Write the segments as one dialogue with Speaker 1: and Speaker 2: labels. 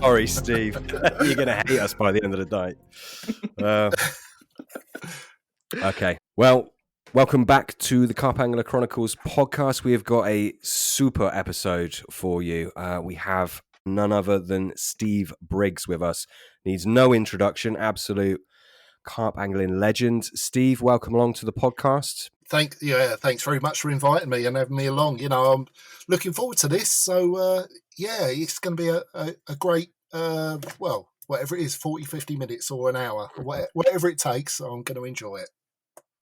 Speaker 1: Sorry, Steve. You're going to hate us by the end of the night. Okay. Well, welcome back to the Carp Angler Chronicles podcast. We have got a super episode for you. We have none other than Steve Briggs with us. Needs no introduction. Absolute carp angling legend. Steve, welcome along to the podcast.
Speaker 2: Thanks very much for inviting me and having me along. You know, I'm looking forward to this. So, it's going to be a great, whatever it is, 40, 50 minutes or an hour, whatever it takes, I'm going to enjoy it.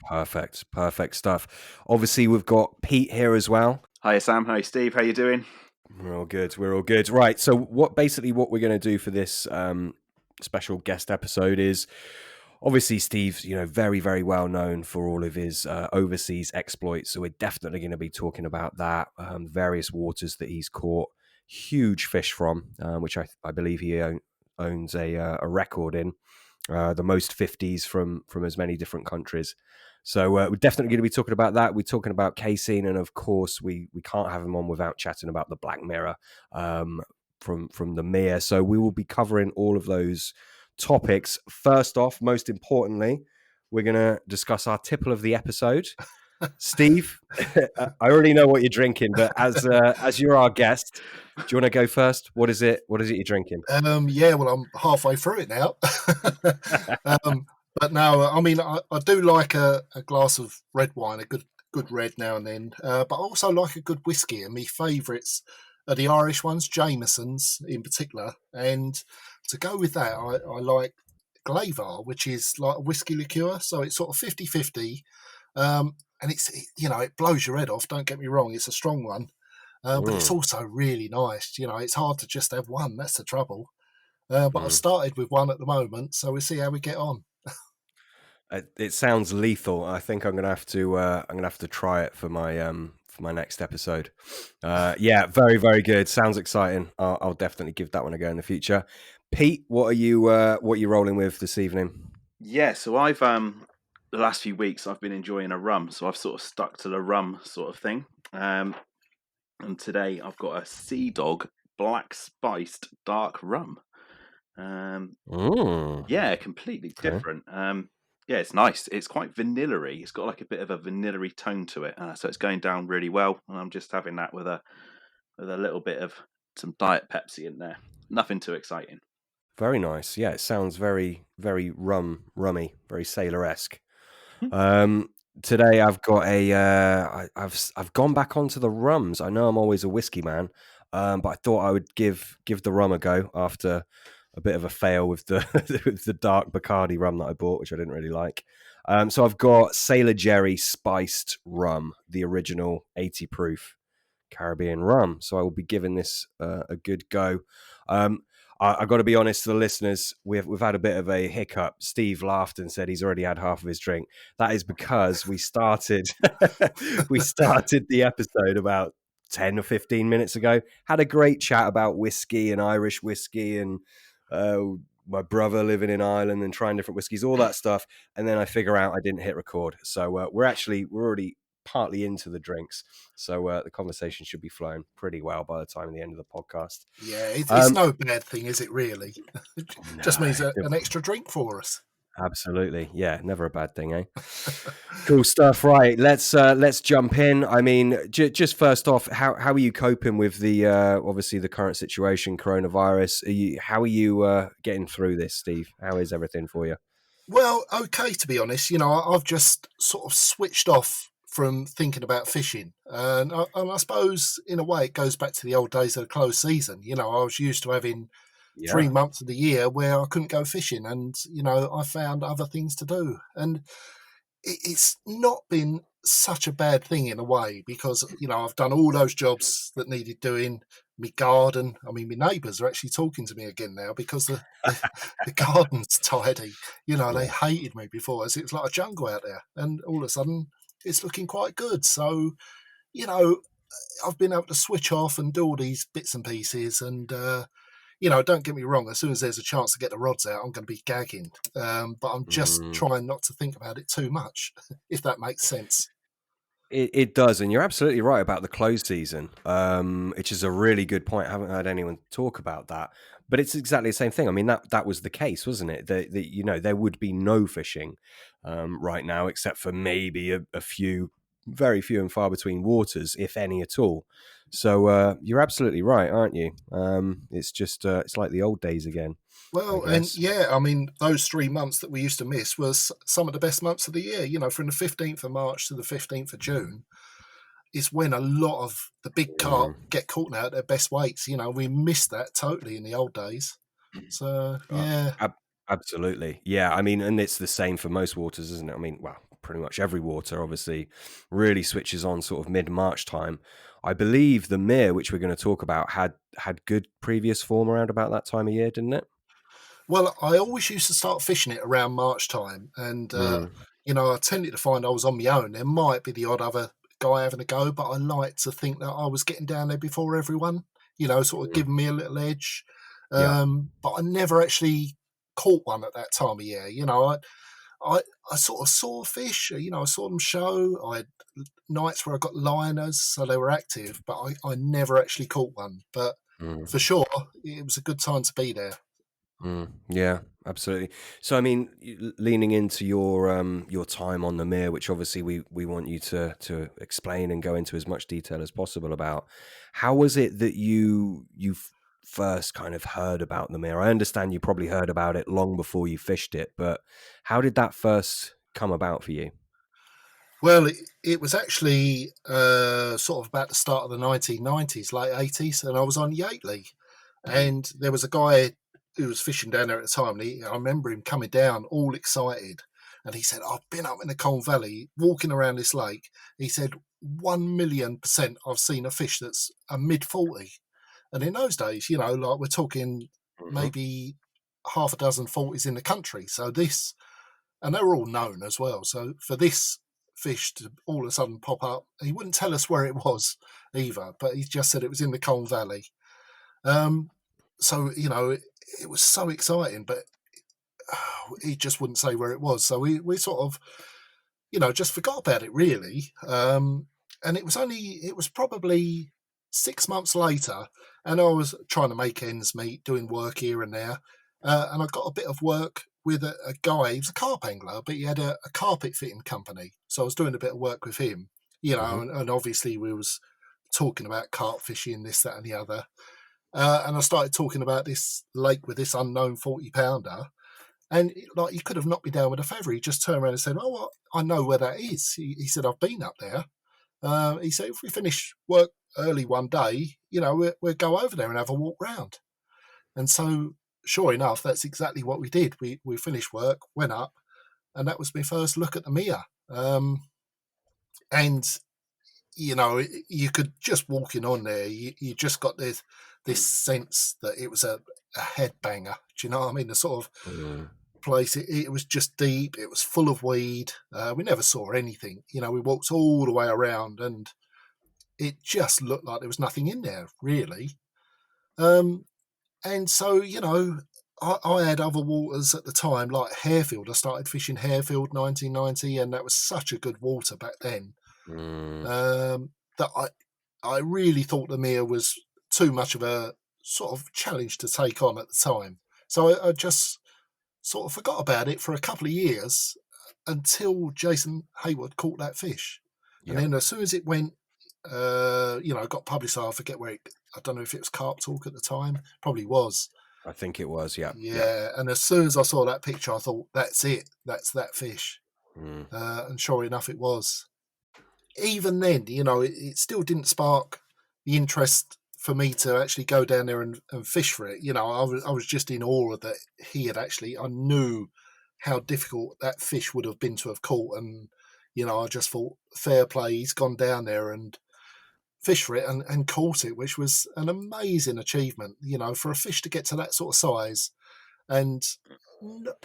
Speaker 1: Perfect stuff. Obviously, we've got Pete here as well.
Speaker 3: Hi, Sam. Hi, Steve. How you doing?
Speaker 1: We're all good. Right, so what we're going to do for this special guest episode is, obviously, Steve's, very, very well known for all of his overseas exploits. So we're definitely going to be talking about that, various waters that he's caught huge fish from, which I believe he owns a record in, the most 50s from as many different countries. So we're definitely going to be talking about that. We're talking about Cassien, and of course, we can't have him on without chatting about the Black Mirror from the Mere. So we will be covering all of those topics. First off, most importantly, we're going to discuss our tipple of the episode. Steve, I already know what you're drinking, but as you're our guest, do you want to go first? What is it you're drinking?
Speaker 2: I'm halfway through it now. But no, I mean, I do like a glass of red wine, a good red now and then, but I also like a good whiskey, and my favourites are the Irish ones, Jameson's in particular, and to go with that, I like Glavar, which is like a whiskey liqueur, so it's sort of 50-50, and it blows your head off, don't get me wrong, it's a strong one, but it's also really nice. It's hard to just have one, that's the trouble. But I've started with one at the moment, so we'll see how we get on.
Speaker 1: It sounds lethal. I think I'm gonna have to try it for my next episode. Yeah, very, very good. Sounds exciting. I'll definitely give that one a go in the future. Pete, what are you rolling with this evening?
Speaker 3: Yeah, so I've the last few weeks I've been enjoying a rum, so I've sort of stuck to the rum sort of thing. And today I've got a Sea Dog black spiced dark rum. Yeah, completely different. Yeah, it's nice. It's quite vanilla-y. It's got like a bit of a vanilla-y tone to it, so it's going down really well. And I'm just having that with a little bit of some Diet Pepsi in there. Nothing too exciting.
Speaker 1: Very nice. Yeah, it sounds very, very rummy, very sailor-esque. Today I've got I've gone back onto the rums. I know I'm always a whiskey man, but I thought I would give the rum a go after a bit of a fail with the with the dark Bacardi rum that I bought, which I didn't really like. So I've got Sailor Jerry spiced rum, the original 80 proof Caribbean rum. So I will be giving this a good go. I've got to be honest to the listeners, we've had a bit of a hiccup. Steve laughed and said he's already had half of his drink. That is because we started the episode about 10 or 15 minutes ago. Had a great chat about whiskey and Irish whiskey and my brother living in Ireland and trying different whiskeys, all that stuff. And then I figure out I didn't hit record. So we're already partly into the drinks. So the conversation should be flowing pretty well by the time of the end of the podcast.
Speaker 2: Yeah, it's no bad thing, is it really? It just means an extra drink for us.
Speaker 1: Absolutely. Yeah, never a bad thing, eh? Cool stuff. Right, let's jump in. I mean, just first off, how are you coping with the obviously the current situation, coronavirus? How are you getting through this, Steve? How is everything for you?
Speaker 2: Well, okay, to be honest. I've just sort of switched off from thinking about fishing, and I suppose in a way it goes back to the old days of the closed season. I was used to having 3 months of the year where I couldn't go fishing, and I found other things to do, and it's not been such a bad thing in a way, because I've done all those jobs that needed doing. My garden, I mean, my neighbours are actually talking to me again now because the garden's tidy. They hated me before as it was like a jungle out there, and all of a sudden it's looking quite good. So I've been able to switch off and do all these bits and pieces, and don't get me wrong, as soon as there's a chance to get the rods out, I'm going to be gagging. But I'm just trying not to think about it too much, if that makes sense.
Speaker 1: It does, and you're absolutely right about the close season, which is a really good point. I haven't heard anyone talk about that. But it's exactly the same thing. I mean, that was the case, wasn't it? There would be no fishing right now, except for maybe a few, very few and far between waters, if any at all. So you're absolutely right, aren't you? It's just it's like the old days again, I
Speaker 2: Well, and
Speaker 1: guess.
Speaker 2: yeah, I mean, those 3 months that we used to miss was some of the best months of the year. From the 15th of March to the 15th of June is when a lot of the big carp
Speaker 1: Mm.
Speaker 2: get caught now at their best weights. We missed that totally in the old days. So,
Speaker 1: Uh,
Speaker 2: yeah.
Speaker 1: Absolutely. Yeah. I mean, and it's the same for most waters, isn't it? I mean, well, pretty much every water obviously really switches on sort of mid-March time. I believe the Mere, which we're going to talk about, had good previous form around about that time of year, didn't it?
Speaker 2: Well, I always used to start fishing it around March time, and
Speaker 1: Mm.
Speaker 2: I tended to find I was on my own. There might be the odd other guy having a go, but I like to think that I was getting down there before everyone. Sort of
Speaker 1: Mm.
Speaker 2: giving me a little edge.
Speaker 1: Yeah.
Speaker 2: But I never actually caught one at that time of year. I, I sort of saw fish. I saw them show. I had nights where I got liners, so they were active, but I never actually caught one. But for
Speaker 1: Mm.
Speaker 2: sure, it was a good time to be there.
Speaker 1: Yeah, absolutely. So, I mean, leaning into your time on the Mere, which obviously we want you to explain and go into as much detail as possible about, how was it that first kind of heard about the Mere? I understand you probably heard about it long before you fished it, but how did that first come about for you?
Speaker 2: Well, it was actually sort of about the start of the 1990s, late 80s, and I was on Yateley. And there was a guy who was fishing down there at the time, and I remember him coming down all excited. And he said, I've been up in the Colne Valley walking around this lake. He said, 1,000,000% I've seen a fish that's a mid 40. And in those days, like we're talking
Speaker 1: Hmm.
Speaker 2: maybe half a dozen 40s in the country. So this, and they were all known as well. So for this fish to all of a sudden pop up, he wouldn't tell us where it was either, but he just said it was in the Colne Valley. Um, so it was so exciting, but he just wouldn't say where it was. So we sort of just forgot about it really. And it was probably 6 months later, and I was trying to make ends meet, doing work here and there, and I got a bit of work with a guy. He was a carp angler, but he had a carpet fitting company, so I was doing a bit of work with him.
Speaker 1: Hmm.
Speaker 2: And obviously we was talking about carp fishing, this, that, and the other. And I started talking about this lake with this unknown 40-pounder. And like he could have knocked me down with a feather. He just turned around and said, "Oh, well, I know where that is." He said, "I've been up there." He said, "If we finish work early one day, we'll go over there and have a walk round." And so, sure enough, that's exactly what we did. We finished work, went up, and that was my first look at the Mia. And you could just walking on there, you just got this sense that it was a headbanger. Do you know what I mean? The sort of
Speaker 1: Mm.
Speaker 2: place. It was just deep. It was full of weed. We never saw anything. We walked all the way around, and it just looked like there was nothing in there really. Um, and so I had other waters at the time, like Harefield. I started fishing Harefield 1990, and that was such a good water back then.
Speaker 1: Mm.
Speaker 2: That I really thought the Mere was too much of a sort of challenge to take on at the time. So I just sort of forgot about it for a couple of years until Jason Hayward caught that fish. And
Speaker 1: Yeah,
Speaker 2: then as soon as it went, got published, I forget where I don't know if it was Carp Talk at the time, probably was.
Speaker 1: I think it was. Yeah, yeah.
Speaker 2: Yeah. And as soon as I saw that picture, I thought, that's it. That's that fish.
Speaker 1: Mm.
Speaker 2: And sure enough, it was. Even then, it still didn't spark the interest for me to actually go down there and fish for it. I was just in awe that he had actually. I knew how difficult that fish would have been to have caught, and I just thought, fair play, he's gone down there and fished for it and caught it, which was an amazing achievement. For a fish to get to that sort of size and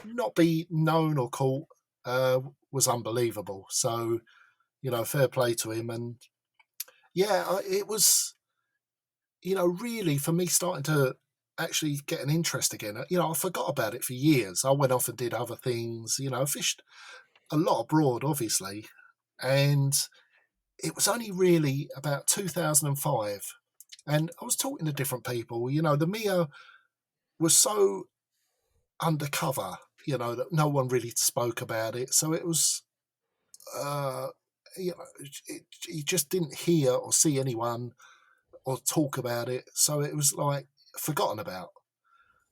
Speaker 2: not be known or caught was unbelievable. So fair play to him. And yeah, it was, really for me starting to actually get an interest again. I forgot about it for years. I went off and did other things, fished a lot abroad, obviously. And it was only really about 2005. And I was talking to different people. The Mio was so undercover, that no one really spoke about it. So it was, uh, you just didn't hear or see anyone or talk about it. So it was like forgotten about.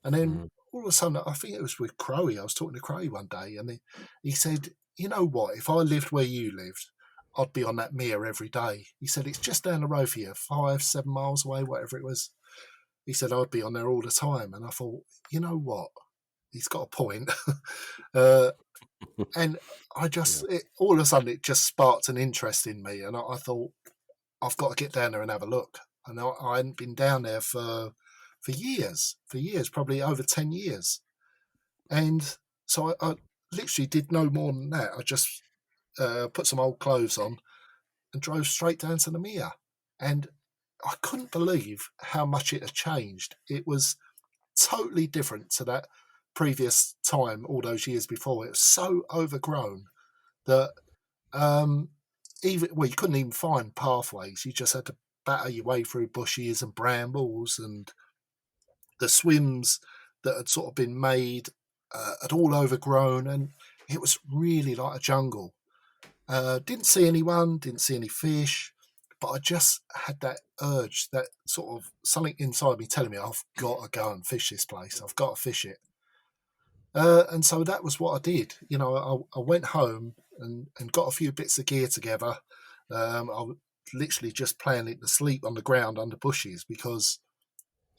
Speaker 2: And then
Speaker 1: Mm.
Speaker 2: all of a sudden, I think it was with Crowe. I was talking to Crowe one day, and he said, "You know what? If I lived where you lived, I'd be on that mere every day." He said, "It's just down the road for you, 5, 7 miles away, whatever it was." He said, "I'd be on there all the time." And I thought, you know what? He's got a point. uh, and
Speaker 1: Yeah.
Speaker 2: all of a sudden, it just sparked an interest in me. And I thought, I've got to get down there and have a look. And I hadn't been down there for years, probably over 10 years. And so I literally did no more than that. I just put some old clothes on and drove straight down to the Mere. And I couldn't believe how much it had changed. It was totally different to that previous time all those years before. It was so overgrown that you couldn't even find pathways. You just had to batter your way through bushes and brambles, and the swims that had sort of been made had all overgrown, and it was really like a jungle. Didn't see anyone, didn't see any fish, but I just had that urge, that sort of something inside me telling me I've got to go and fish this place. I've got to fish it. And so that was what I did. I went home and got a few bits of gear together. I was literally just planning to sleep on the ground under bushes because,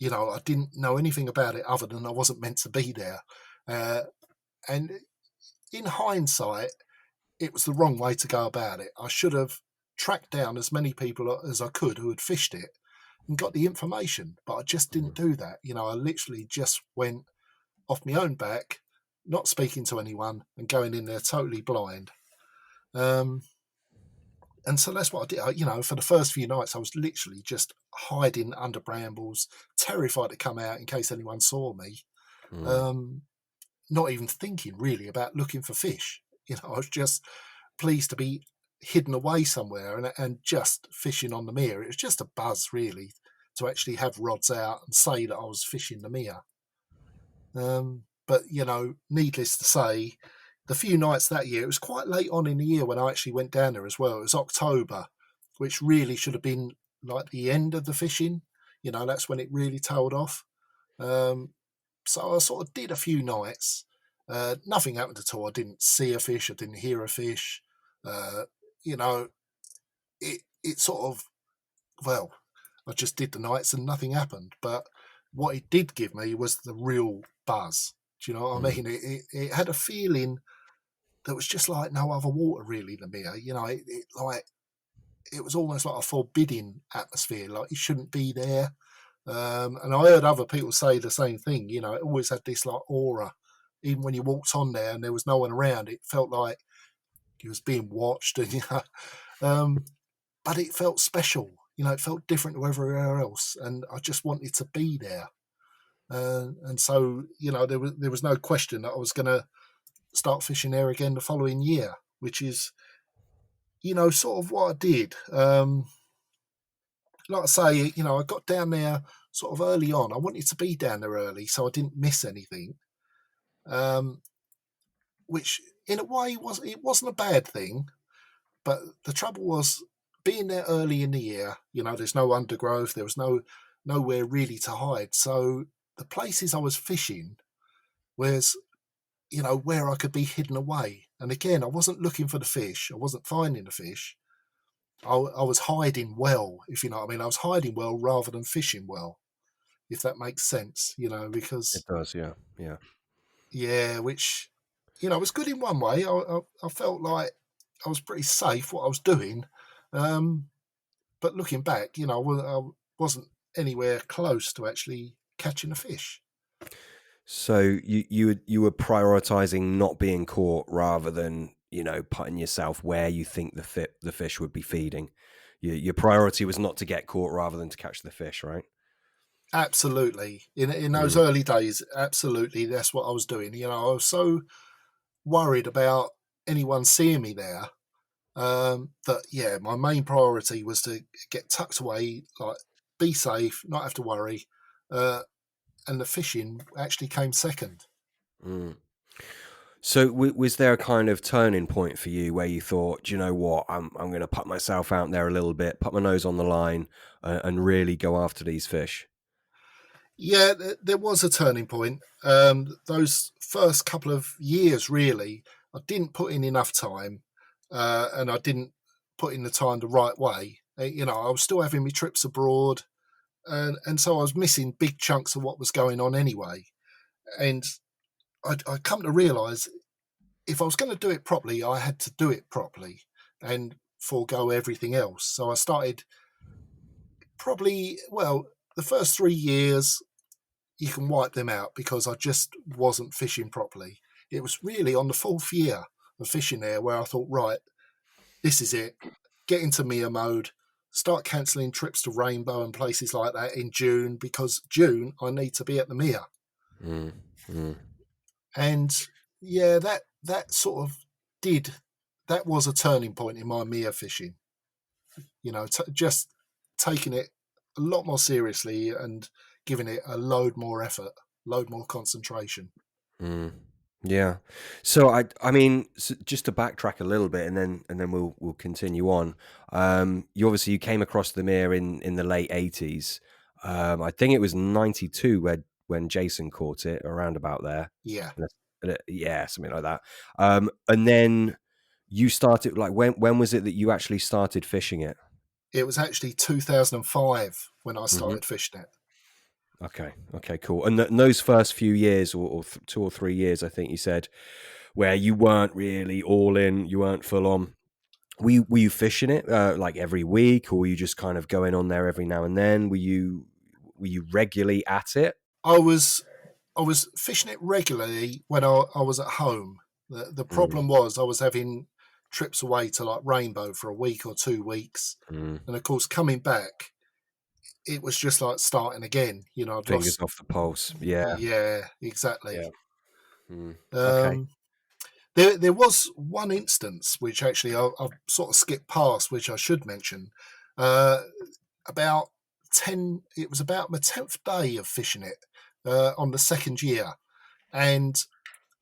Speaker 2: I didn't know anything about it other than I wasn't meant to be there. And in hindsight, it was the wrong way to go about it. I should have tracked down as many people as I could who had fished it and got the information, but I just didn't
Speaker 1: Mm.
Speaker 2: do that. I literally just went off my own back, not speaking to anyone, and going in there totally blind. Um, and so that's what I did. For the first few nights, I was literally just hiding under brambles, terrified to come out in case anyone saw me.
Speaker 1: Mm.
Speaker 2: Um, not even thinking really about looking for fish. I was just pleased to be hidden away somewhere and just fishing on the Mere. It was just a buzz, really, to actually have rods out and say that I was fishing the Mere. But, needless to say, the few nights that year, it was quite late on in the year when I actually went down there as well. It was October, which really should have been like the end of the fishing. That's when it really tailed off. Um, so I sort of did a few nights. Nothing happened at all. I didn't see a fish. I didn't hear a fish. Uh, you know, it sort of, well, I just did the nights and nothing happened. But what it did give me was the real buzz. Do you know what I
Speaker 1: Mm.
Speaker 2: mean? It had a feeling that was just like no other water really, the Mere. It was almost like a forbidding atmosphere. Like you shouldn't be there. And I heard other people say the same thing. It always had this like aura. Even when you walked on there and there was no one around, it felt like you was being watched, and but it felt special. It felt different to everywhere else, and I just wanted to be there. And so, there was no question that I was going to start fishing there again the following year, which is, sort of what I did. Like I say, I got down there sort of early on. I wanted to be down there early so I didn't miss anything. Um, which in a way wasn't a bad thing, but the trouble was being there early in the year. There's no undergrowth, there was nowhere really to hide. So the places I was fishing was where I could be hidden away. And again, I wasn't looking for the fish. I wasn't finding the fish. I was hiding well, if you know what I mean. I was hiding well rather than fishing well, if that makes sense.
Speaker 1: It
Speaker 2: Because
Speaker 1: does, yeah, yeah.
Speaker 2: yeah, which was good in one way. I felt like I was pretty safe what I was doing, um, but looking back, I wasn't anywhere close to actually catching a fish.
Speaker 1: So you were prioritizing not being caught rather than putting yourself where you think the fish would be feeding. Your priority was not to get caught rather than to catch the fish, right?
Speaker 2: Absolutely, in those
Speaker 1: Mm.
Speaker 2: early days, absolutely, that's what I was doing. I was so worried about anyone seeing me there, that yeah, my main priority was to get tucked away, like be safe, not have to worry, uh, and the fishing actually came second.
Speaker 1: Mm. So was there a kind of turning point for you where you thought, do you know what, I'm going to put myself out there a little bit, put my nose on the line, and really go after these fish?
Speaker 2: Yeah, there was a turning point. Those first couple of years, really, I didn't put in enough time, and I didn't put in the time the right way. I was still having my trips abroad, and so I was missing big chunks of what was going on anyway. And I come to realise if I was going to do it properly, I had to do it properly and forego everything else. So I started the first 3 years you can wipe them out because I just wasn't fishing properly. It was really on the fourth year of fishing there where I thought, right, this is it. Get into Mia mode. Start cancelling trips to Rainbow and places like that in June, because June I need to be at the Mia.
Speaker 1: Mm, mm.
Speaker 2: And yeah, that sort of that was a turning point in my Mia fishing. Just taking it a lot more seriously and giving it a load more effort, load more concentration.
Speaker 1: Mm. Yeah. So I mean, just to backtrack a little bit, and then we'll continue on. You came across the Mere in the late '80s. I think it was '92 when Jason caught it, around about there.
Speaker 2: Yeah.
Speaker 1: Yeah, something like that. And then you started, like, when was it that you actually started fishing it?
Speaker 2: It was actually 2005 when I
Speaker 1: Hmm.
Speaker 2: started fishing it.
Speaker 1: Okay, cool. And those first few years, or 2 or 3 years, I think you said, where you weren't really all in, you weren't full on. Were you fishing it like every week, or were you just kind of going on there every now and then? Were you regularly at it?
Speaker 2: I was fishing it regularly when I was at home. The
Speaker 1: Mm,
Speaker 2: problem was I was having trips away to like Rainbow for a week or 2 weeks,
Speaker 1: mm.
Speaker 2: and of course coming back, it was just like starting again. I'd
Speaker 1: Fingers
Speaker 2: lost.
Speaker 1: off the pulse. Yeah,
Speaker 2: Yeah, exactly.
Speaker 1: yeah. Mm. Okay.
Speaker 2: Um, there was one instance which actually I've sort of skipped past, which I should mention. Uh, about 10, it was about my 10th day of fishing it on the second year. And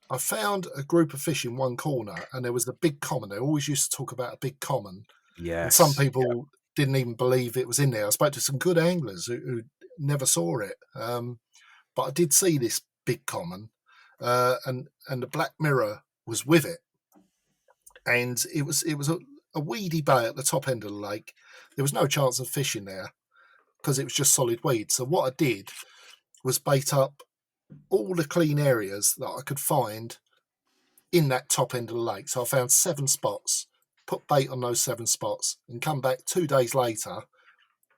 Speaker 2: I found a group of fish in one corner, and there was the big common. They always used to talk about a big common, and some
Speaker 1: Yes.
Speaker 2: people didn't even believe it was in there. I spoke to some good anglers who never saw it, but I did see this big common, and the black mirror was with it, and it was a weedy bay at the top end of the lake. There was no chance of fishing there because it was just solid weed. So what I did was bait up all the clean areas that I could find in that top end of the lake. So I found 7 spots, put bait on those 7 spots, and come back 2 days later.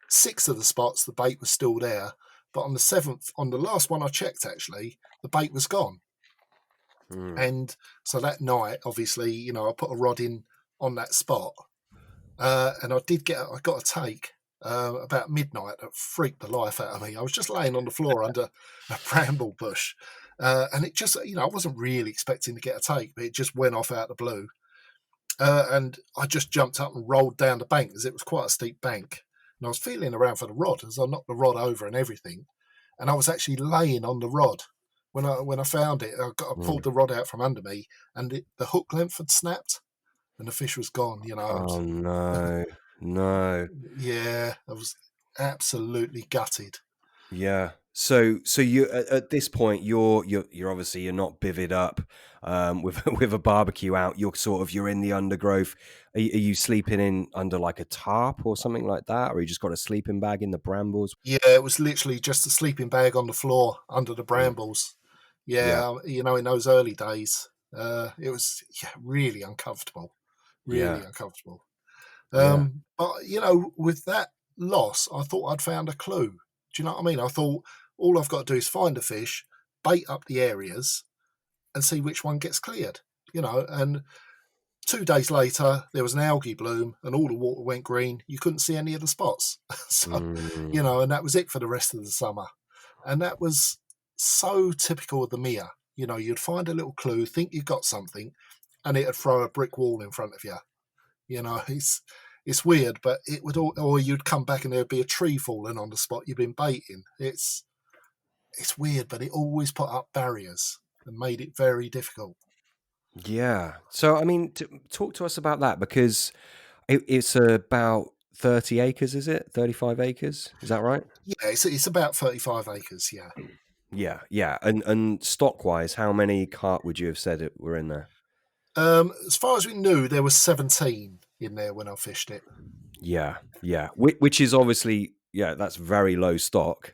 Speaker 2: 6 of the spots, the bait was still there. But on the seventh, on the last one I checked, actually, the bait was gone.
Speaker 1: Mm.
Speaker 2: And so that night, obviously, I put a rod in on that spot. And I got a take about midnight that freaked the life out of me. I was just laying on the floor under a bramble bush. And it just, I wasn't really expecting to get a take, but it just went off out of the blue. And I just jumped up and rolled down the bank, as it was quite a steep bank. And I was feeling around for the rod as I knocked the rod over and everything. And I was actually laying on the rod. When I found it, I
Speaker 1: Mm.
Speaker 2: pulled the rod out from under me, and the hook length had snapped, and the fish was gone.
Speaker 1: Oh no, no.
Speaker 2: Yeah, I was absolutely gutted.
Speaker 1: Yeah. So you, at this point, you're obviously, you're not bivvied up with with a barbecue out. You're in the undergrowth. Are you sleeping in under like a tarp or something like that, or you just got a sleeping bag in the brambles?
Speaker 2: Yeah, it was literally just a sleeping bag on the floor under the
Speaker 1: Mm.
Speaker 2: brambles.
Speaker 1: Yeah,
Speaker 2: Yeah, in those early days, it was really uncomfortable,
Speaker 1: yeah,
Speaker 2: really uncomfortable.
Speaker 1: yeah.
Speaker 2: But with that loss, I thought I'd found a clue. Do you know what I mean? I thought all I've got to do is find a fish, bait up the areas, and see which one gets cleared. And 2 days later, there was an algae bloom and all the water went green. You couldn't see any of the spots. So,
Speaker 1: Mm,
Speaker 2: and that was it for the rest of the summer. And that was so typical of the Mia. You'd find a little clue, think you got something, and it'd throw a brick wall in front of you. It's weird, but it would or you'd come back and there'd be a tree falling on the spot you've been baiting. it's weird, but it always put up barriers and made it very difficult.
Speaker 1: Yeah. So, I mean, talk to us about that, because it's about 30 acres, is it? 35 acres? Is that right?
Speaker 2: Yeah, it's about 35 acres. Yeah.
Speaker 1: Yeah, yeah. And stock-wise, how many carp would you have said it were in there?
Speaker 2: As far as we knew, there was 17 in there when I fished it.
Speaker 1: Yeah, yeah. Which is obviously, yeah, that's very low stock.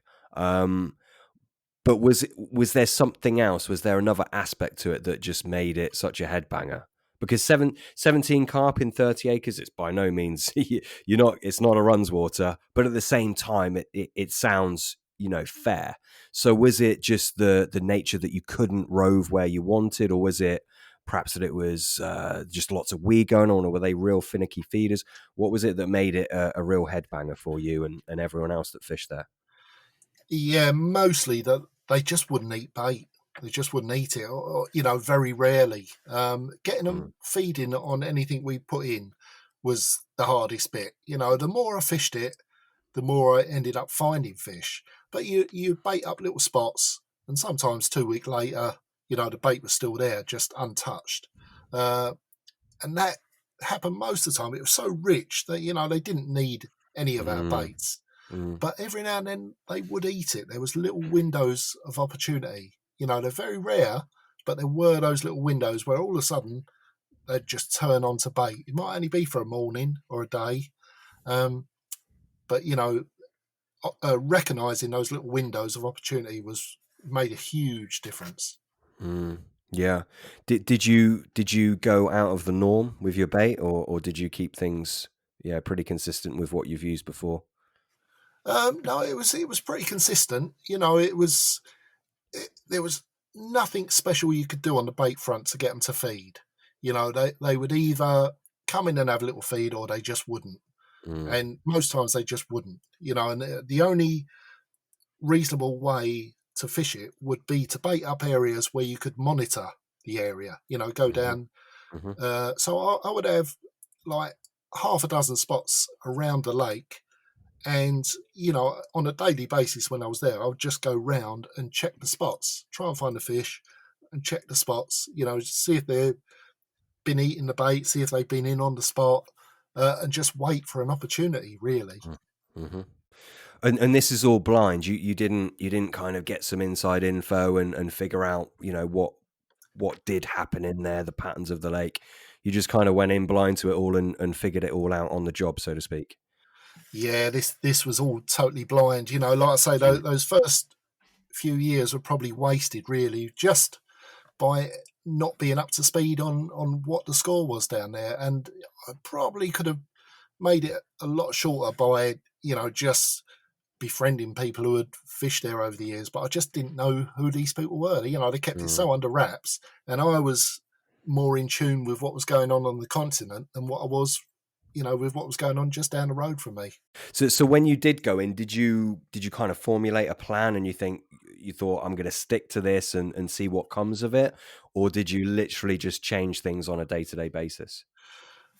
Speaker 1: But was there something else? Was there another aspect to it that just made it such a headbanger? Because 17 carp in 30 acres, it's by no means it's not a runs water, but at the same time, it sounds fair. So was it just the nature that you couldn't rove where you wanted, or was it perhaps that it was just lots of weed going on, or were they real finicky feeders? What was it that made it a real headbanger for you and everyone else that fished there?
Speaker 2: Yeah, mostly that they just wouldn't eat bait. They just wouldn't eat it, or very rarely. Getting
Speaker 1: Mm,
Speaker 2: them feeding on anything we put in was the hardest bit. The more I fished it, the more I ended up finding fish. But you bait up little spots, and sometimes 2 weeks later, the bait was still there, just untouched. Uh, and that happened most of the time. It was so rich that they didn't need any of our
Speaker 1: mm,
Speaker 2: baits.
Speaker 1: mm.
Speaker 2: But every now and then they would eat it. There was little windows of opportunity. They're very rare, but there were those little windows where all of a sudden they'd just turn onto bait. It might only be for a morning or a day, but recognizing those little windows of opportunity was made a huge difference.
Speaker 1: Mm, yeah. Did you go out of the norm with your bait, or did you keep things pretty consistent with what you've used before?
Speaker 2: No, it was pretty consistent. There was nothing special you could do on the bait front to get them to feed. They would either come in and have a little feed, or they just wouldn't.
Speaker 1: Mm,
Speaker 2: And most times they just wouldn't. And the only reasonable way to fish it would be to bait up areas where you could monitor the area. Go
Speaker 1: hmm
Speaker 2: down.
Speaker 1: hmm
Speaker 2: So I would have like half a dozen spots around the lake, and on a daily basis when I was there, I would just go round and check the spots, try and find the fish, and check the spots. See if they've been eating the bait, see if they've been in on the spot, and just wait for an opportunity. Really.
Speaker 1: hmm And this is all blind. You didn't kind of get some inside info and figure out what did happen in there, the patterns of the lake. You just kind of went in blind to it all and figured it all out on the job, so to speak.
Speaker 2: Yeah, this was all totally blind. Like I say, those first few years were probably wasted, really, just by not being up to speed on what the score was down there. And I probably could have made it a lot shorter by just befriending people who had fished there over the years, but I just didn't know who these people were. They kept it
Speaker 1: Mm.
Speaker 2: so under wraps, and I was more in tune with what was going on the continent than what I was, with what was going on just down the road from me.
Speaker 1: So when you did go in, did you kind of formulate a plan and you thought I'm going to stick to this and see what comes of it, or did you literally just change things on a day-to-day basis?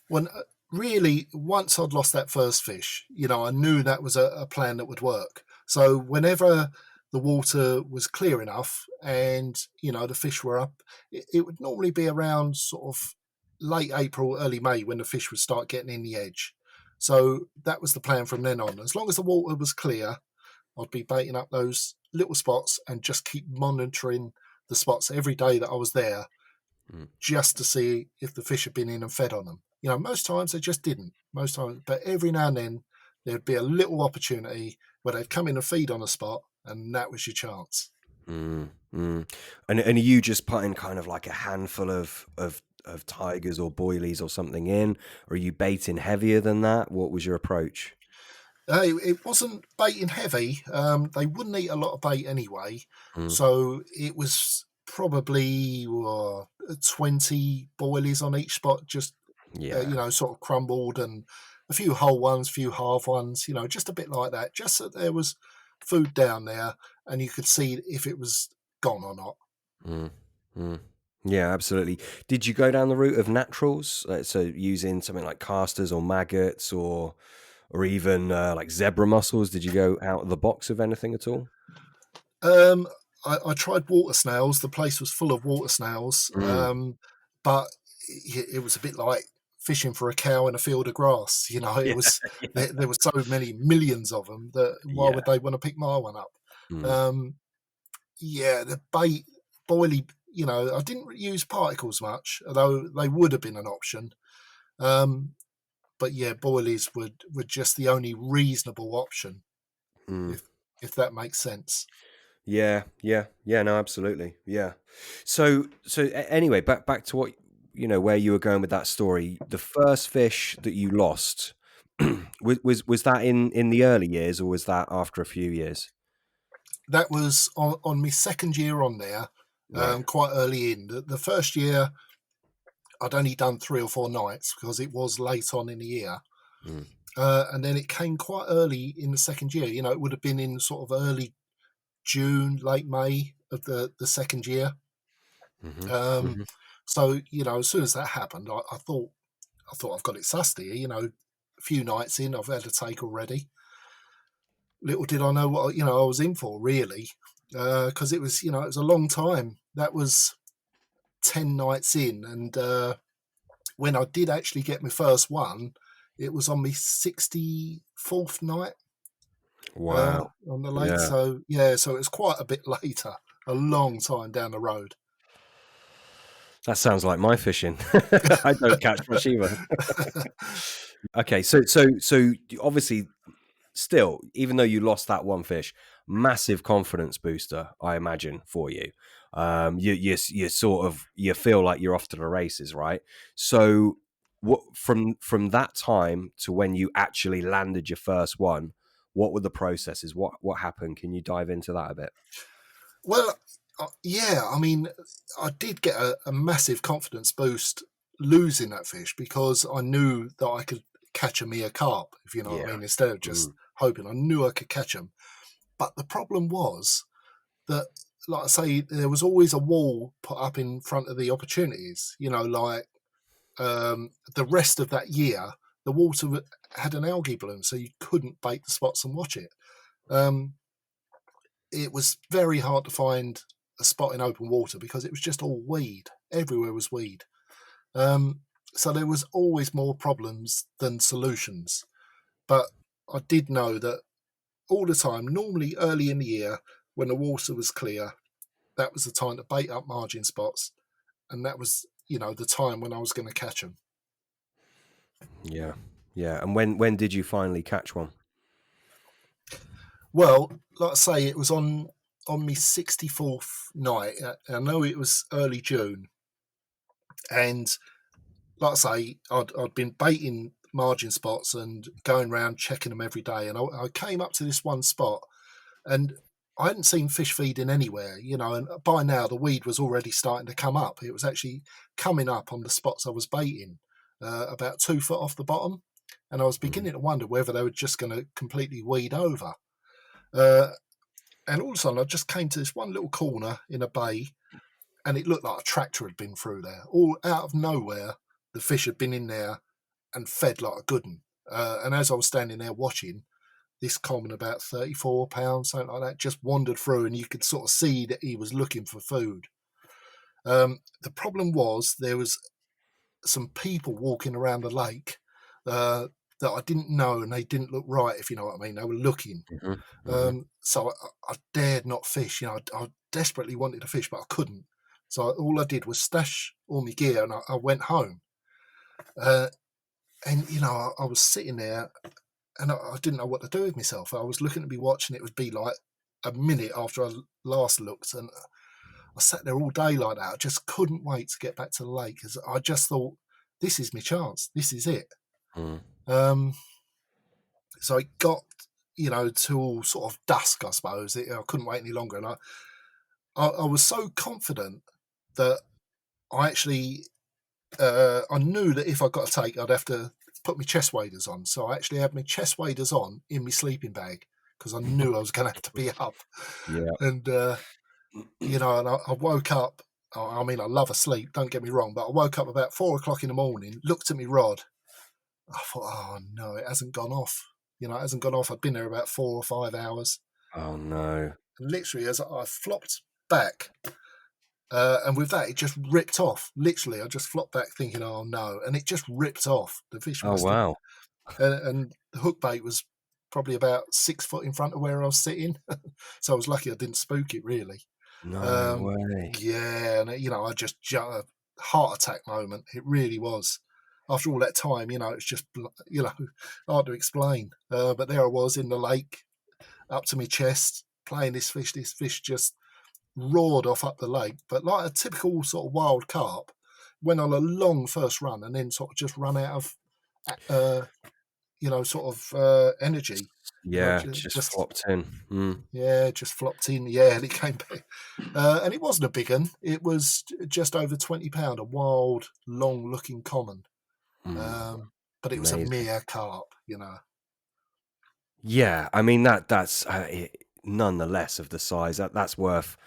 Speaker 2: When really, once I'd lost that first fish, I knew that was a plan that would work. So whenever the water was clear enough and the fish were up, it would normally be around sort of late April, early May when the fish would start getting in the edge. So that was the plan from then on. As long as the water was clear, I'd be baiting up those little spots and just keep monitoring the spots every day that I was there,
Speaker 1: Mm,
Speaker 2: just to see if the fish had been in and fed on them. Most times they just didn't. Most times, but every now and then there'd be a little opportunity where they'd come in and feed on a spot, and that was your chance.
Speaker 1: mm, mm. And are you just putting kind of like a handful of tigers or boilies or something in, or are you baiting heavier than that? What was your approach?
Speaker 2: It wasn't baiting heavy. They wouldn't eat a lot of bait anyway,
Speaker 1: Mm,
Speaker 2: so it was probably 20 boilies on each spot, just
Speaker 1: yeah.
Speaker 2: sort of crumbled, and a few whole ones, a few half ones, just a bit like that, just so there was food down there and you could see if it was gone or not.
Speaker 1: Mm, mm. Yeah, absolutely. Did you go down the route of naturals, so using something like casters or maggots, or even like zebra mussels? Did you go out of the box of anything at all?
Speaker 2: Um, I tried water snails. The place was full of water snails, but it was a bit like fishing for a cow in a field of grass. You know, it
Speaker 1: Yeah,
Speaker 2: was
Speaker 1: yeah,
Speaker 2: there were so many millions of them that why
Speaker 1: yeah.
Speaker 2: would they want to pick my one up?
Speaker 1: Mm,
Speaker 2: Um, yeah, the bait, boilie. You know, I didn't use particles much, although they would have been an option. Um, but yeah, boilies were just the only reasonable option,
Speaker 1: mm.
Speaker 2: if if that makes sense.
Speaker 1: Yeah, yeah, yeah. No, absolutely. Yeah. Anyway, back to what where you were going with that story. The first fish that you lost was that in the early years, or was that after a few years?
Speaker 2: That was on my second year on there,
Speaker 1: Right.
Speaker 2: quite early in. The first year, I'd only done 3 or 4 nights because it was late on in the year.
Speaker 1: Mm,
Speaker 2: And then it came quite early in the second year. You know, it would have been in sort of early June, late May of the second year.
Speaker 1: hmm
Speaker 2: Um,
Speaker 1: hmm
Speaker 2: so, you know, as soon as that happened, I thought I've got it sussed here. You know, a few nights in, I've had a take already. Little did I know what I was in for, really, because it was it was a long time. That was 10 nights in, and when I did actually get my first one, it was on my 64th night
Speaker 1: Wow.
Speaker 2: on the lake.
Speaker 1: Yeah.
Speaker 2: So yeah, so it was quite a bit later, a long time down the road.
Speaker 1: That sounds like my fishing. I don't catch much either. Okay, so obviously, still, even though you lost that one fish, massive confidence booster, I imagine, for you. You sort of you feel like you're off to the races, right? So, what from that time to when you actually landed your first one, what were the processes? What happened? Can you dive into that a bit?
Speaker 2: Well, yeah, I mean, I did get a massive confidence boost losing that fish because I knew that I could catch a mere carp, if you know what I
Speaker 1: Yeah.
Speaker 2: mean, instead of just
Speaker 1: Mm,
Speaker 2: hoping. I knew I could catch them. But the problem was that, like I say, there was always a wall put up in front of the opportunities. You know, like the rest of that year, the water had an algae bloom, so you couldn't bait the spots and watch it. Um, it was very hard to find a spot in open water because it was just all weed. Everywhere was weed. Um, so there was always more problems than solutions. But I did know that all the time, normally early in the year, when the water was clear, that was the time to bait up margin spots, and that was the time when I was going to catch them.
Speaker 1: yeah, yeah. And when did you finally catch one?
Speaker 2: Well, like I say, it was on my 64th night. I know it was early June, and like I say, I'd been baiting margin spots and going around checking them every day. And I came up to this one spot, and I hadn't seen fish feeding anywhere, and by now the weed was already starting to come up. It was actually coming up on the spots I was baiting, about 2 foot off the bottom. And I was
Speaker 1: Mhm.
Speaker 2: beginning to wonder whether they were just going to completely weed over. Uh, and all of a sudden, I just came to this one little corner in a bay, and it looked like a tractor had been through there. All out of nowhere, the fish had been in there and fed like a good one. And as I was standing there watching, this common about 34 pounds, something like that, just wandered through, and you could sort of see that he was looking for food. The problem was there was some people walking around the lake uh, that I didn't know, and they didn't look right, if you know what I mean. They were looking.
Speaker 1: Mhm, mhm.
Speaker 2: So I dared not fish. I desperately wanted to fish, but I couldn't. So all I did was stash all my gear, and I went home. Uh, and I was sitting there, and I didn't know what to do with myself. I was looking at my watch, and it would be like a minute after I last looked, and I sat there all day like that. I just couldn't wait to get back to the lake because I just thought, this is my chance. This is it.
Speaker 1: Mm.
Speaker 2: Um, so it got, till sort of dusk, I suppose. I couldn't wait any longer, and I was so confident that I actually I knew that if I got a take, I'd have to put my chest waders on. So I actually had my chest waders on in my sleeping bag because I knew I was going to have to be up.
Speaker 1: Yeah.
Speaker 2: And and I woke up. I mean, I love a sleep. Don't get me wrong, but I woke up about 4 o'clock in the morning, looked at my rod. I thought, oh no, it hasn't gone off. It hasn't gone off. I'd been there about 4 or 5 hours.
Speaker 1: Oh no.
Speaker 2: And literally, as I flopped back, and with that, it just ripped off. Literally, I just flopped back thinking, oh no. And it just ripped off. The fish
Speaker 1: Oh
Speaker 2: must have.
Speaker 1: wow!
Speaker 2: And the hook bait was probably about 6 foot in front of where I was sitting. So I was lucky I didn't spook it, really.
Speaker 1: No way.
Speaker 2: Yeah. And, I just a heart attack moment. It really was. After all that time, it's just, hard to explain. But there I was in the lake, up to my chest, playing this fish. This fish just roared off up the lake, but like a typical sort of wild carp, went on a long first run and then sort of just run out of, energy.
Speaker 1: Yeah, just flopped in.
Speaker 2: Yeah, just flopped in. Yeah, and it came back. And it wasn't a big one. It was just over 20 pound, a wild, long-looking common. But it was a
Speaker 1: Amazing.
Speaker 2: mere carp,
Speaker 1: Yeah, I mean that's nonetheless of the size that's worth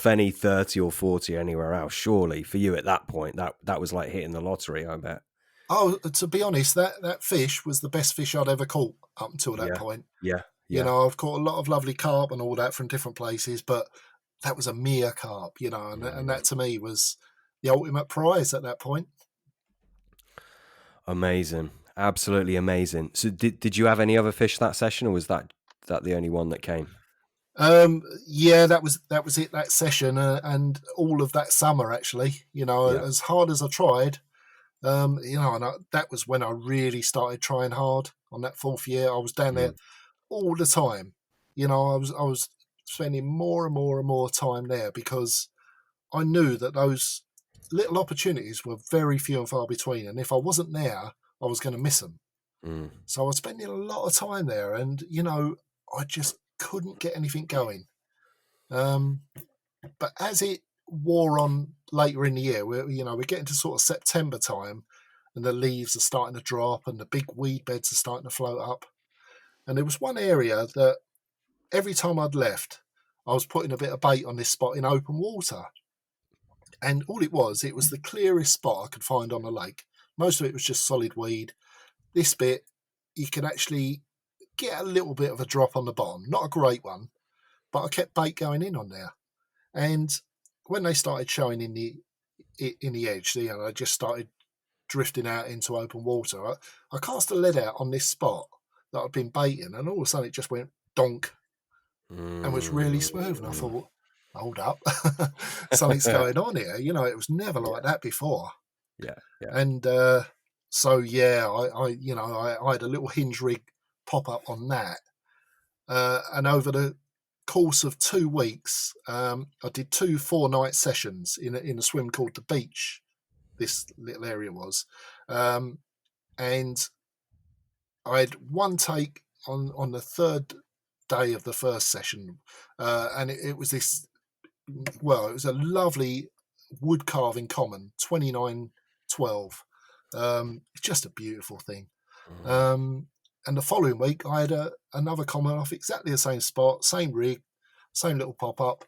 Speaker 1: any 30 or 40 anywhere else. Surely for you at that point, that was like hitting the lottery. I bet.
Speaker 2: Oh, to be honest, that fish was the best fish I'd ever caught up until that point.
Speaker 1: Yeah.
Speaker 2: I've caught a lot of lovely carp and all that from different places, but that was a mere carp, and that to me was the ultimate prize at that point.
Speaker 1: Amazing, absolutely amazing. So did you have any other fish that session, or was that the only one that came?
Speaker 2: Yeah, that was it, that session, and all of that summer actually. As hard as I tried, and that was when I really started trying hard on that 4th year. I was down there all the time. I was spending more and more and more time there because I knew that those little opportunities were very few and far between, and if I wasn't there, I was going to miss them. So I was spending a lot of time there, and I just couldn't get anything going. But as it wore on later in the year, we're getting to sort of September time, and the leaves are starting to drop, and the big weed beds are starting to float up. And there was one area that every time I'd left, I was putting a bit of bait on this spot in open water. And all it was the clearest spot I could find on the lake. Most of it was just solid weed. This bit, you could actually get a little bit of a drop on the bottom. Not a great one, but I kept bait going in on there. And when they started showing in the edge, I just started drifting out into open water. I cast a lead out on this spot that I'd been baiting, and all of a sudden it just went donk and was really smooth. And I thought, hold up, something's going on here. It was never like that before.
Speaker 1: Yeah.
Speaker 2: And so I had a little hinge rig pop up on that, and over the course of 2 weeks, I did 2 4-night sessions in a swim called the Beach. This little area was, and I had one take on the 3rd day of the first session, and it was this. Well, it was a lovely wood carving common, 2912. It's just a beautiful thing. And the following week, I had another common off exactly the same spot, same rig, same little pop up,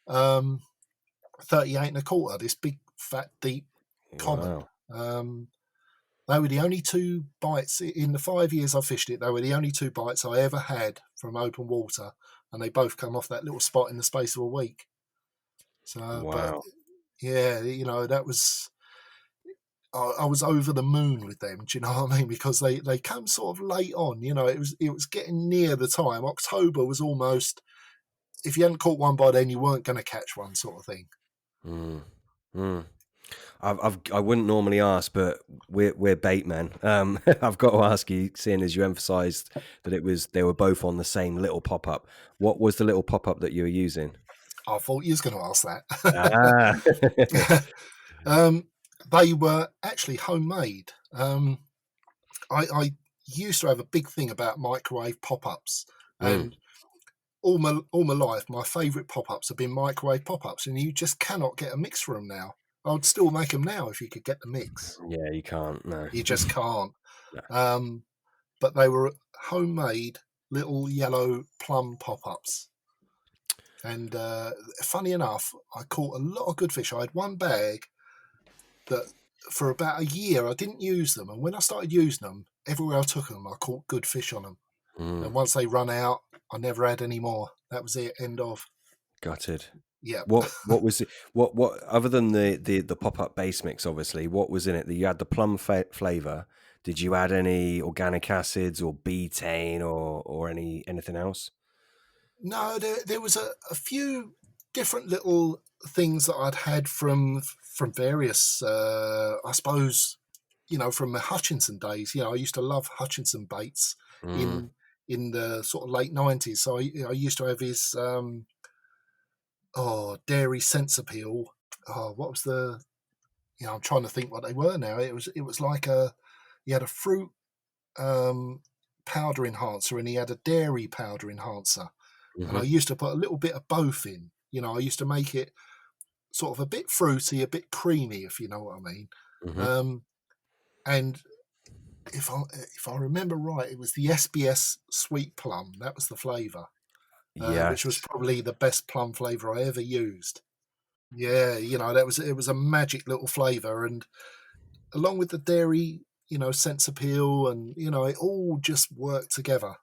Speaker 2: 38 1/4. This big, fat, deep common.
Speaker 1: Wow.
Speaker 2: They were the only 2 bites in the 5 years I fished it. They were the only 2 bites I ever had from open water, and they both come off that little spot in the space of a week. So,
Speaker 1: Wow.
Speaker 2: but yeah, that was. I was over the moon with them. Do you know what I mean? Because they come sort of late on. It was getting near the time. October was almost. If you hadn't caught one by then, you weren't going to catch one, sort of thing.
Speaker 1: I wouldn't normally ask, but we're bait men. I've got to ask you, seeing as you emphasised that they were both on the same little pop up. What was the little pop up that you were using?
Speaker 2: I thought you was going to ask that. They were actually homemade. I used to have a big thing about microwave pop-ups, and all my life, my favourite pop-ups have been microwave pop-ups, and you just cannot get a mix for them now. I would still make them now if you could get the mix.
Speaker 1: Yeah, you can't. No,
Speaker 2: you just can't.
Speaker 1: No.
Speaker 2: But they were homemade little yellow plum pop-ups. And funny enough, I caught a lot of good fish. I had one bag that for about a year I didn't use them, and when I started using them, everywhere I took them, I caught good fish on them.
Speaker 1: Mm.
Speaker 2: And once they run out, I never had any more. That was it. End of.
Speaker 1: Gutted.
Speaker 2: Yeah.
Speaker 1: What was it? What other than the pop up base mix? Obviously, what was in it? You had the plum flavor. Did you add any organic acids or betaine or anything else?
Speaker 2: No, there was a few different little things that I'd had from various, I suppose, from the Hutchinson days. I used to love Hutchinson baits
Speaker 1: Mm.
Speaker 2: in in the sort of late 90s. So I used to have his dairy sense appeal. Oh, what was the? I'm trying to think what they were now. It was like he had a fruit um, powder enhancer and he had a dairy powder enhancer, and I
Speaker 1: Hmm.
Speaker 2: used to put a little bit of both in. I used to make it sort of a bit fruity, a bit creamy, if you know what I mean.
Speaker 1: Hmm.
Speaker 2: Um, and if I remember right, it was the SBS sweet plum. That was the flavour, which was
Speaker 1: Yes,
Speaker 2: probably the best plum flavour I ever used. Yeah, it was a magic little flavour, and along with the dairy, sense appeal, and it all just worked together.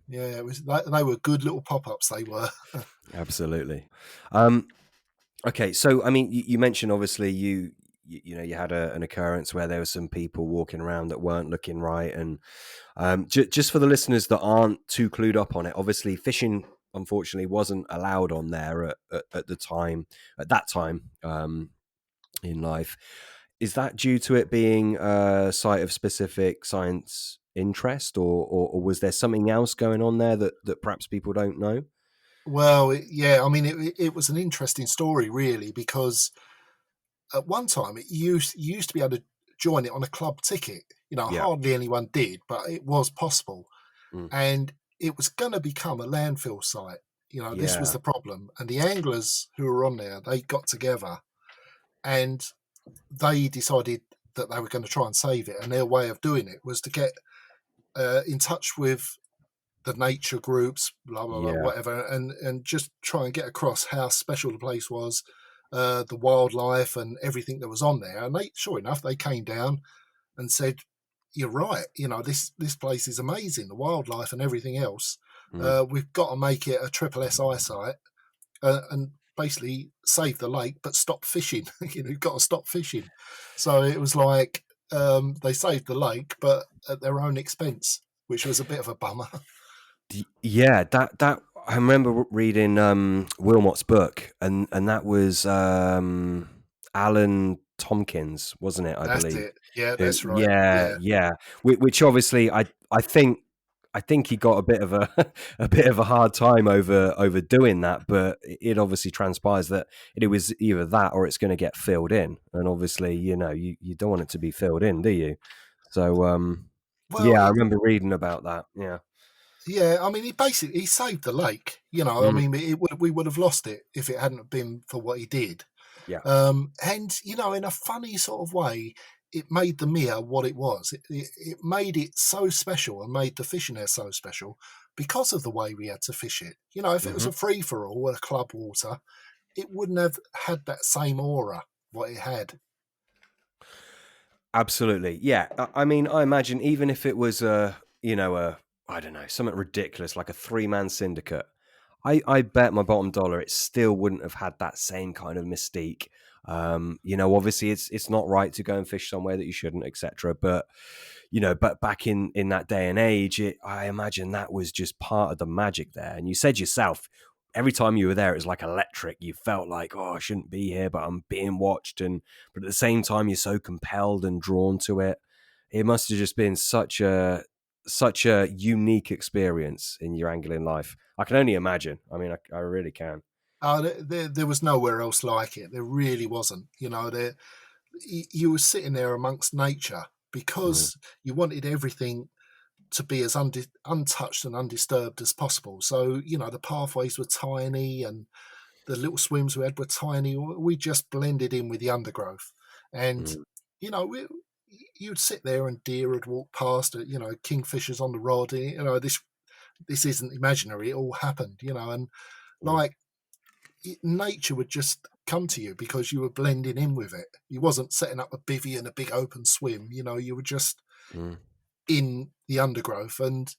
Speaker 2: Yeah, it was. They were good little pop ups. They were.
Speaker 1: absolutely. Um, okay, so I mean, you mentioned obviously you had an occurrence where there were some people walking around that weren't looking right, and just for the listeners that aren't too clued up on it, obviously fishing unfortunately wasn't allowed on there at the time, at that time in life. Is that due to it being a site of specific science interest, or was there something else going on there that perhaps people don't know?
Speaker 2: Well, yeah. I mean, it was an interesting story, really, because at one time you used to be able to join it on a club ticket.
Speaker 1: Yeah.
Speaker 2: Hardly anyone did, but it was possible,
Speaker 1: Mm.
Speaker 2: and it was going to become a landfill site. This was
Speaker 1: Yeah.
Speaker 2: the problem, and the anglers who were on there, they got together and they decided that they were going to try and save it, and their way of doing it was to get in touch with the nature groups, blah blah blah,
Speaker 1: Yeah.
Speaker 2: whatever, and just try and get across how special the place was, the wildlife and everything that was on there. And they, sure enough, they came down and said, "You're right. This place is amazing. The wildlife and everything else.
Speaker 1: Mm.
Speaker 2: We've got to make it a triple SI site and basically save the lake, but stop fishing. You've got to stop fishing." So it was like they saved the lake, but at their own expense, which was a bit of a bummer.
Speaker 1: Yeah, that I remember reading Wilmot's book, and that was Alan Tompkins, wasn't it? I
Speaker 2: That's
Speaker 1: believe.
Speaker 2: it. Yeah,
Speaker 1: Who?
Speaker 2: that's right.
Speaker 1: Yeah,
Speaker 2: Yeah.
Speaker 1: yeah. Which obviously I think he got a bit of a a bit of a hard time over doing that, but it obviously transpires that it was either that or it's going to get filled in, and obviously you don't want it to be filled in, do you? So
Speaker 2: Well,
Speaker 1: yeah, I remember reading about that. Yeah.
Speaker 2: yeah. I mean, he saved the lake. I
Speaker 1: Mm.
Speaker 2: mean, we would have lost it if it hadn't been for what he did.
Speaker 1: Yeah.
Speaker 2: And in a funny sort of way, it made the Mere what it was. It made it so special and made the fishing there so special because of the way we had to fish it. If it was
Speaker 1: Hmm.
Speaker 2: a free for all, a club water, it wouldn't have had that same aura what it had.
Speaker 1: Absolutely. Yeah. I mean, I imagine even if it was a I don't know, something ridiculous like a three-man syndicate, I bet my bottom dollar it still wouldn't have had that same kind of mystique. Obviously it's not right to go and fish somewhere that you shouldn't, etc. But back in that day and age, I imagine that was just part of the magic there. And you said yourself, every time you were there, it was like electric. You felt like, oh, I shouldn't be here, but I'm being watched. But at the same time, you're so compelled and drawn to it. It must have just been such a unique experience in your angling life. I can only imagine. I mean, I really can.
Speaker 2: There was nowhere else like it. There really wasn't. You were sitting there amongst nature
Speaker 1: Mm,
Speaker 2: because you wanted everything to be as untouched and undisturbed as possible. So, the pathways were tiny and the little swims we had were tiny. We just blended in with the undergrowth. And,
Speaker 1: mm,
Speaker 2: you know, we, you'd sit there and deer would walk past, kingfishers on the rod. This isn't imaginary. It all happened, and
Speaker 1: mm,
Speaker 2: like nature would just come to you because you were blending in with it. You wasn't setting up a bivvy and a big open swim. You were just
Speaker 1: mm.
Speaker 2: in the undergrowth, and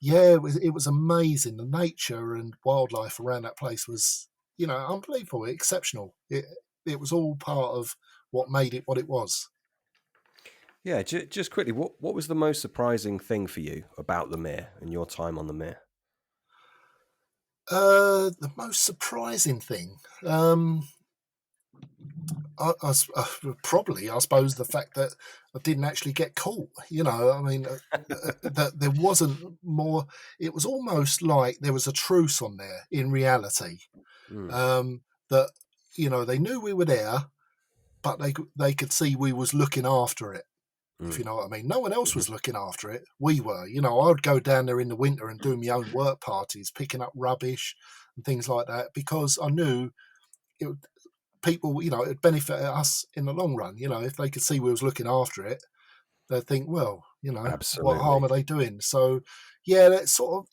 Speaker 2: yeah, it was amazing. The nature and wildlife around that place was, unbelievable, exceptional. It was all part of what made it what it was.
Speaker 1: Yeah, just quickly, what was the most surprising thing for you about the Mere and your time on the Mere?
Speaker 2: The most surprising thing, probably, I suppose, the fact that I didn't actually get caught. I mean, that there wasn't more. It was almost like there was a truce on there in reality.
Speaker 1: Mm,
Speaker 2: That they knew we were there, but they could see we was looking after it. If
Speaker 1: mm,
Speaker 2: you know what I mean. No one else
Speaker 1: mhm,
Speaker 2: was looking after it. We were. I'd go down there in the winter and do my own work parties, picking up rubbish and things like that, because I knew it would, people, it'd benefit us in the long run. If they could see we was looking after it, they'd think, well, what harm
Speaker 1: absolutely.
Speaker 2: are they doing? So, yeah, that sort of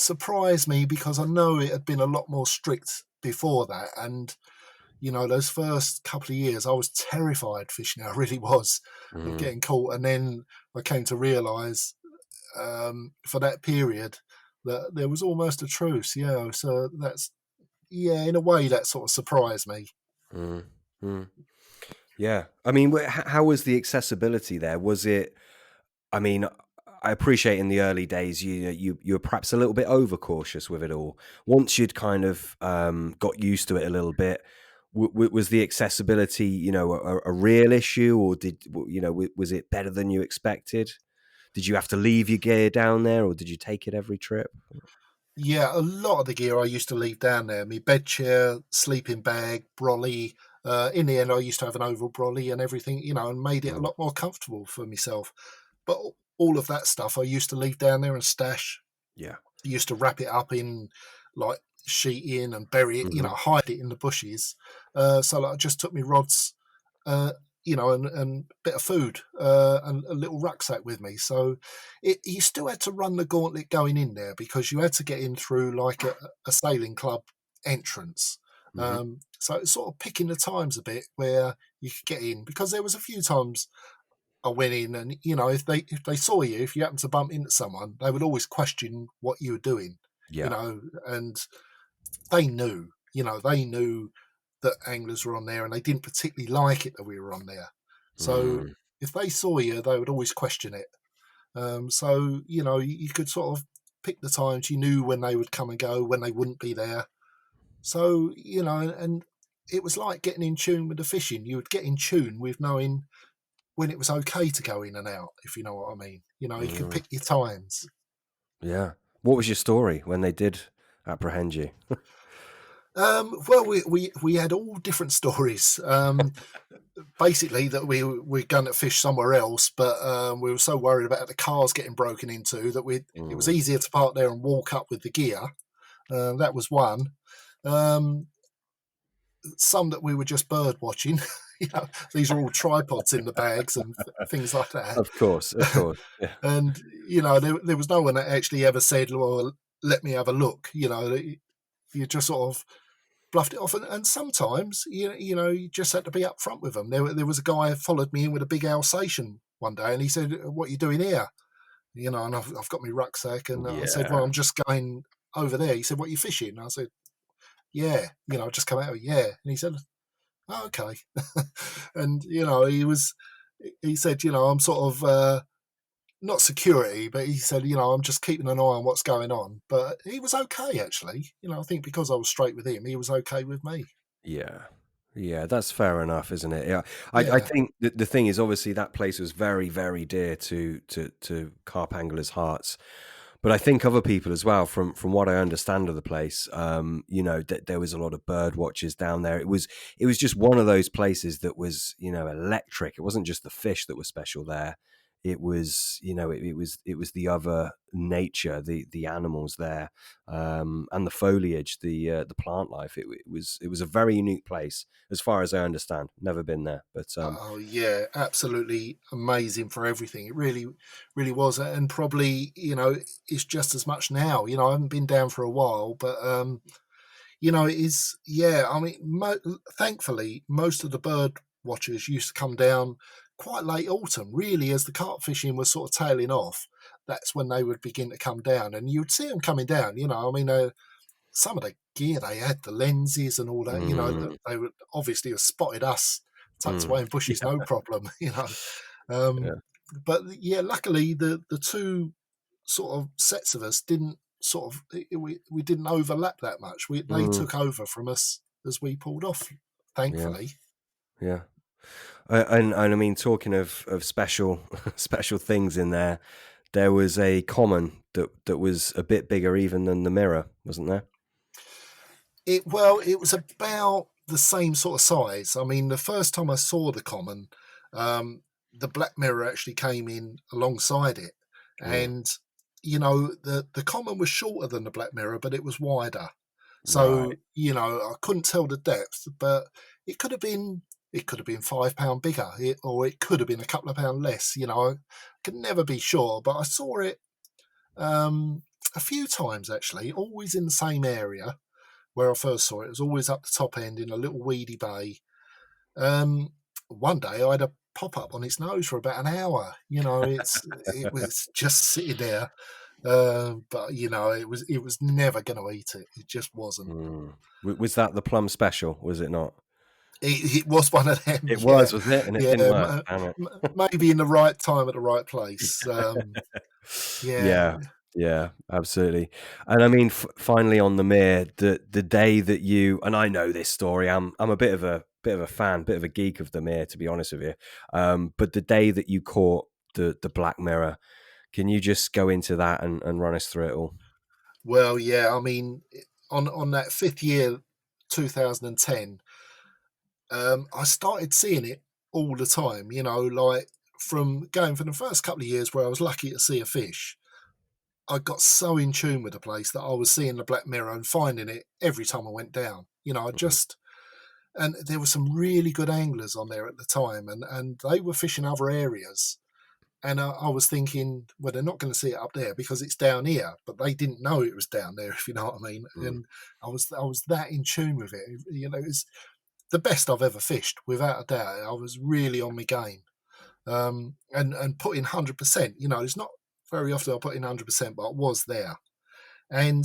Speaker 2: surprised me because I know it had been a lot more strict before that. And, those first couple of years, I was terrified fishing. I really was, of
Speaker 1: Mm,
Speaker 2: getting caught. And then I came to realise for that period that there was almost a truce. Yeah. So in a way, that sort of surprised me.
Speaker 1: mm, mm. Yeah, I mean, how was the accessibility there? Was it? I mean, I appreciate in the early days you were perhaps a little bit overcautious with it all. Once you'd kind of got used to it a little bit, was the accessibility a real issue, or was it better than you expected? Did you have to leave your gear down there, or did you take it every trip?
Speaker 2: Yeah, a lot of the gear I used to leave down there. My bed chair, sleeping bag, brolly. In the end, I used to have an oval brolly and everything, and made it a
Speaker 1: Mm,
Speaker 2: lot more comfortable for myself. But all of that stuff I used to leave down there and stash.
Speaker 1: yeah.
Speaker 2: I used to wrap it up in like sheeting and bury it,
Speaker 1: Hmm.
Speaker 2: hide it in the bushes. So like, I just took my rods, uh, and bit of food, and a little rucksack with me. So you still had to run the gauntlet going in there because you had to get in through like a sailing club entrance.
Speaker 1: Hmm.
Speaker 2: So it's sort of picking the times a bit where you could get in, because there was a few times I went in, and if they saw you, if you happened to bump into someone, they would always question what you were doing,
Speaker 1: Yeah.
Speaker 2: and they knew that anglers were on there, and they didn't particularly like it that we were on there. So
Speaker 1: Mm,
Speaker 2: if they saw you, they would always question it. So you could sort of pick the times. You knew when they would come and go, when they wouldn't be there. So and it was like getting in tune with the fishing. You would get in tune with knowing when it was okay to go in and out, if you know what I mean. You could
Speaker 1: mm,
Speaker 2: pick your times.
Speaker 1: yeah. What was your story when they did apprehend you?
Speaker 2: Well, we had all different stories. Basically, that we're going to fish somewhere else, but we were so worried about the cars getting broken into that it was
Speaker 1: Mm,
Speaker 2: easier to park there and walk up with the gear. That was one. Um, some that we were just bird watching. These are all tripods in the bags and things like that.
Speaker 1: of course, of course. Yeah.
Speaker 2: And there was no one that actually ever said, "Well, let me have a look." You just sort of bluffed it off. And sometimes you just had to be upfront with them. There was a guy who followed me in with a big Alsatian one day, and he said, "What are you doing here?" And I've got my rucksack, and I said, "Well,
Speaker 1: Yeah.
Speaker 2: I'm just going over there." He said, "What are you fishing?" And I said, "Yeah, I just come out of, yeah." And he said, "Oh, okay." And he said, "I'm sort of not security, but he said, I'm just keeping an eye on what's going on." But he was okay, actually. I think because I was straight with him, he was okay with me.
Speaker 1: Yeah. Yeah, that's fair enough, isn't it? Yeah. I
Speaker 2: Yeah,
Speaker 1: think the thing is obviously that place was very, very dear to carp anglers' hearts. But I think other people as well, from what I understand of the place, that there was a lot of bird watchers down there. It was just one of those places that was, electric. It wasn't just the fish that were special there. It was, it was the other nature, the animals there, and the foliage, the plant life. It was a very unique place, as far as I understand. Never been there, but
Speaker 2: oh yeah, absolutely amazing for everything. It really, really was, and probably it's just as much now. I haven't been down for a while, but it is. Yeah, I mean, thankfully, most of the bird watchers used to come down quite late autumn, really, as the carp fishing was sort of tailing off. that's when they would begin to come down, and you'd see them coming down. I mean, some of the gear they had, the lenses and all that. They would obviously have spotted us tucked away in bushes, no problem.
Speaker 1: Yeah.
Speaker 2: But yeah, luckily the two sort of sets of us didn't we didn't overlap that much. They took over from us as we pulled off, thankfully.
Speaker 1: Yeah. And I mean, talking of special special things in there, there was a common that was a bit bigger even than the mirror, wasn't there?
Speaker 2: It was about the same sort of size. I mean, the first time I saw the common, the black mirror actually came in alongside it, and the common was shorter than the black mirror, but it was wider. So
Speaker 1: Right.
Speaker 2: I couldn't tell the depth, but it could have been £5 bigger, or it could have been a couple of pounds less. I could never be sure, but I saw it a few times actually, always in the same area where I first saw it. It was always up the top end in a little weedy bay. One day I had a pop up on its nose for about an hour. It was just sitting there, but it was never going to eat it. It just wasn't.
Speaker 1: Was that the plum special? Was it not?
Speaker 2: It was one of them.
Speaker 1: It was it? And it didn't work. Damn it.
Speaker 2: Maybe in the right time at the right place.
Speaker 1: Yeah, absolutely. And I mean, finally on the mere, the day that you, and I know this story, I'm a bit of a fan, bit of a geek of the mere, to be honest with you. But the day that you caught the black mirror, can you just go into that and run us through it all?
Speaker 2: Well, yeah, I mean, on that 5th year, 2010, I started seeing it all the time. Like from the first couple of years where I was lucky to see a fish, I got so in tune with the place that I was seeing the black mirror and finding it every time I went down. And there were some really good anglers on there at the time, and they were fishing other areas. And I was thinking, well, they're not going to see it up there because it's down here, but they didn't know it was down there, if you know what I mean. And I was that in tune with it. It was the best I've ever fished, without a doubt. I was really on my game, and put in 100%. It's not very often I put in 100%, but I was there. And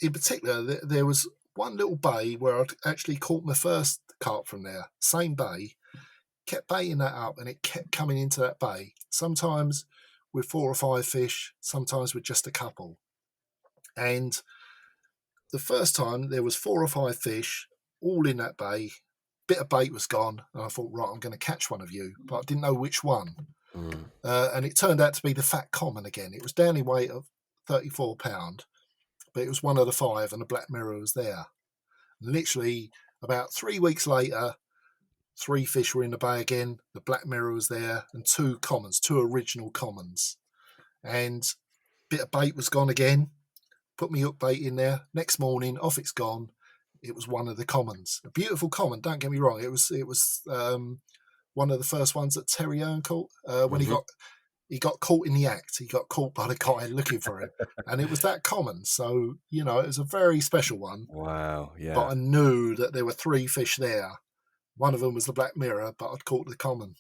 Speaker 2: in particular, there was one little bay where I'd actually caught my first carp from there. Same bay, kept baiting that up, and it kept coming into that bay. Sometimes with 4 or 5 fish, sometimes with just a couple. And the first time there was 4 or 5 fish all in that bay. Bit of bait was gone, and I thought, right, I'm going to catch one of you, but I didn't know which one. And it turned out to be the fat common again. It was down in weight of £34, but it was one of the 5, and the black mirror was there. And literally about 3 weeks later, 3 fish were in the bay again. The black mirror was there, and 2 original commons. And bit of bait was gone again. Put me hook bait in there. Next morning, off it's gone. It was one of the commons. A beautiful common, don't get me wrong. It was one of the first ones that Terry Earn caught when he got caught in the act. He got caught by the guy looking for him, and it was that common. So it was a very special one.
Speaker 1: Wow, yeah.
Speaker 2: But I knew that there were 3 fish there. One of them was the black mirror, but I'd caught the common.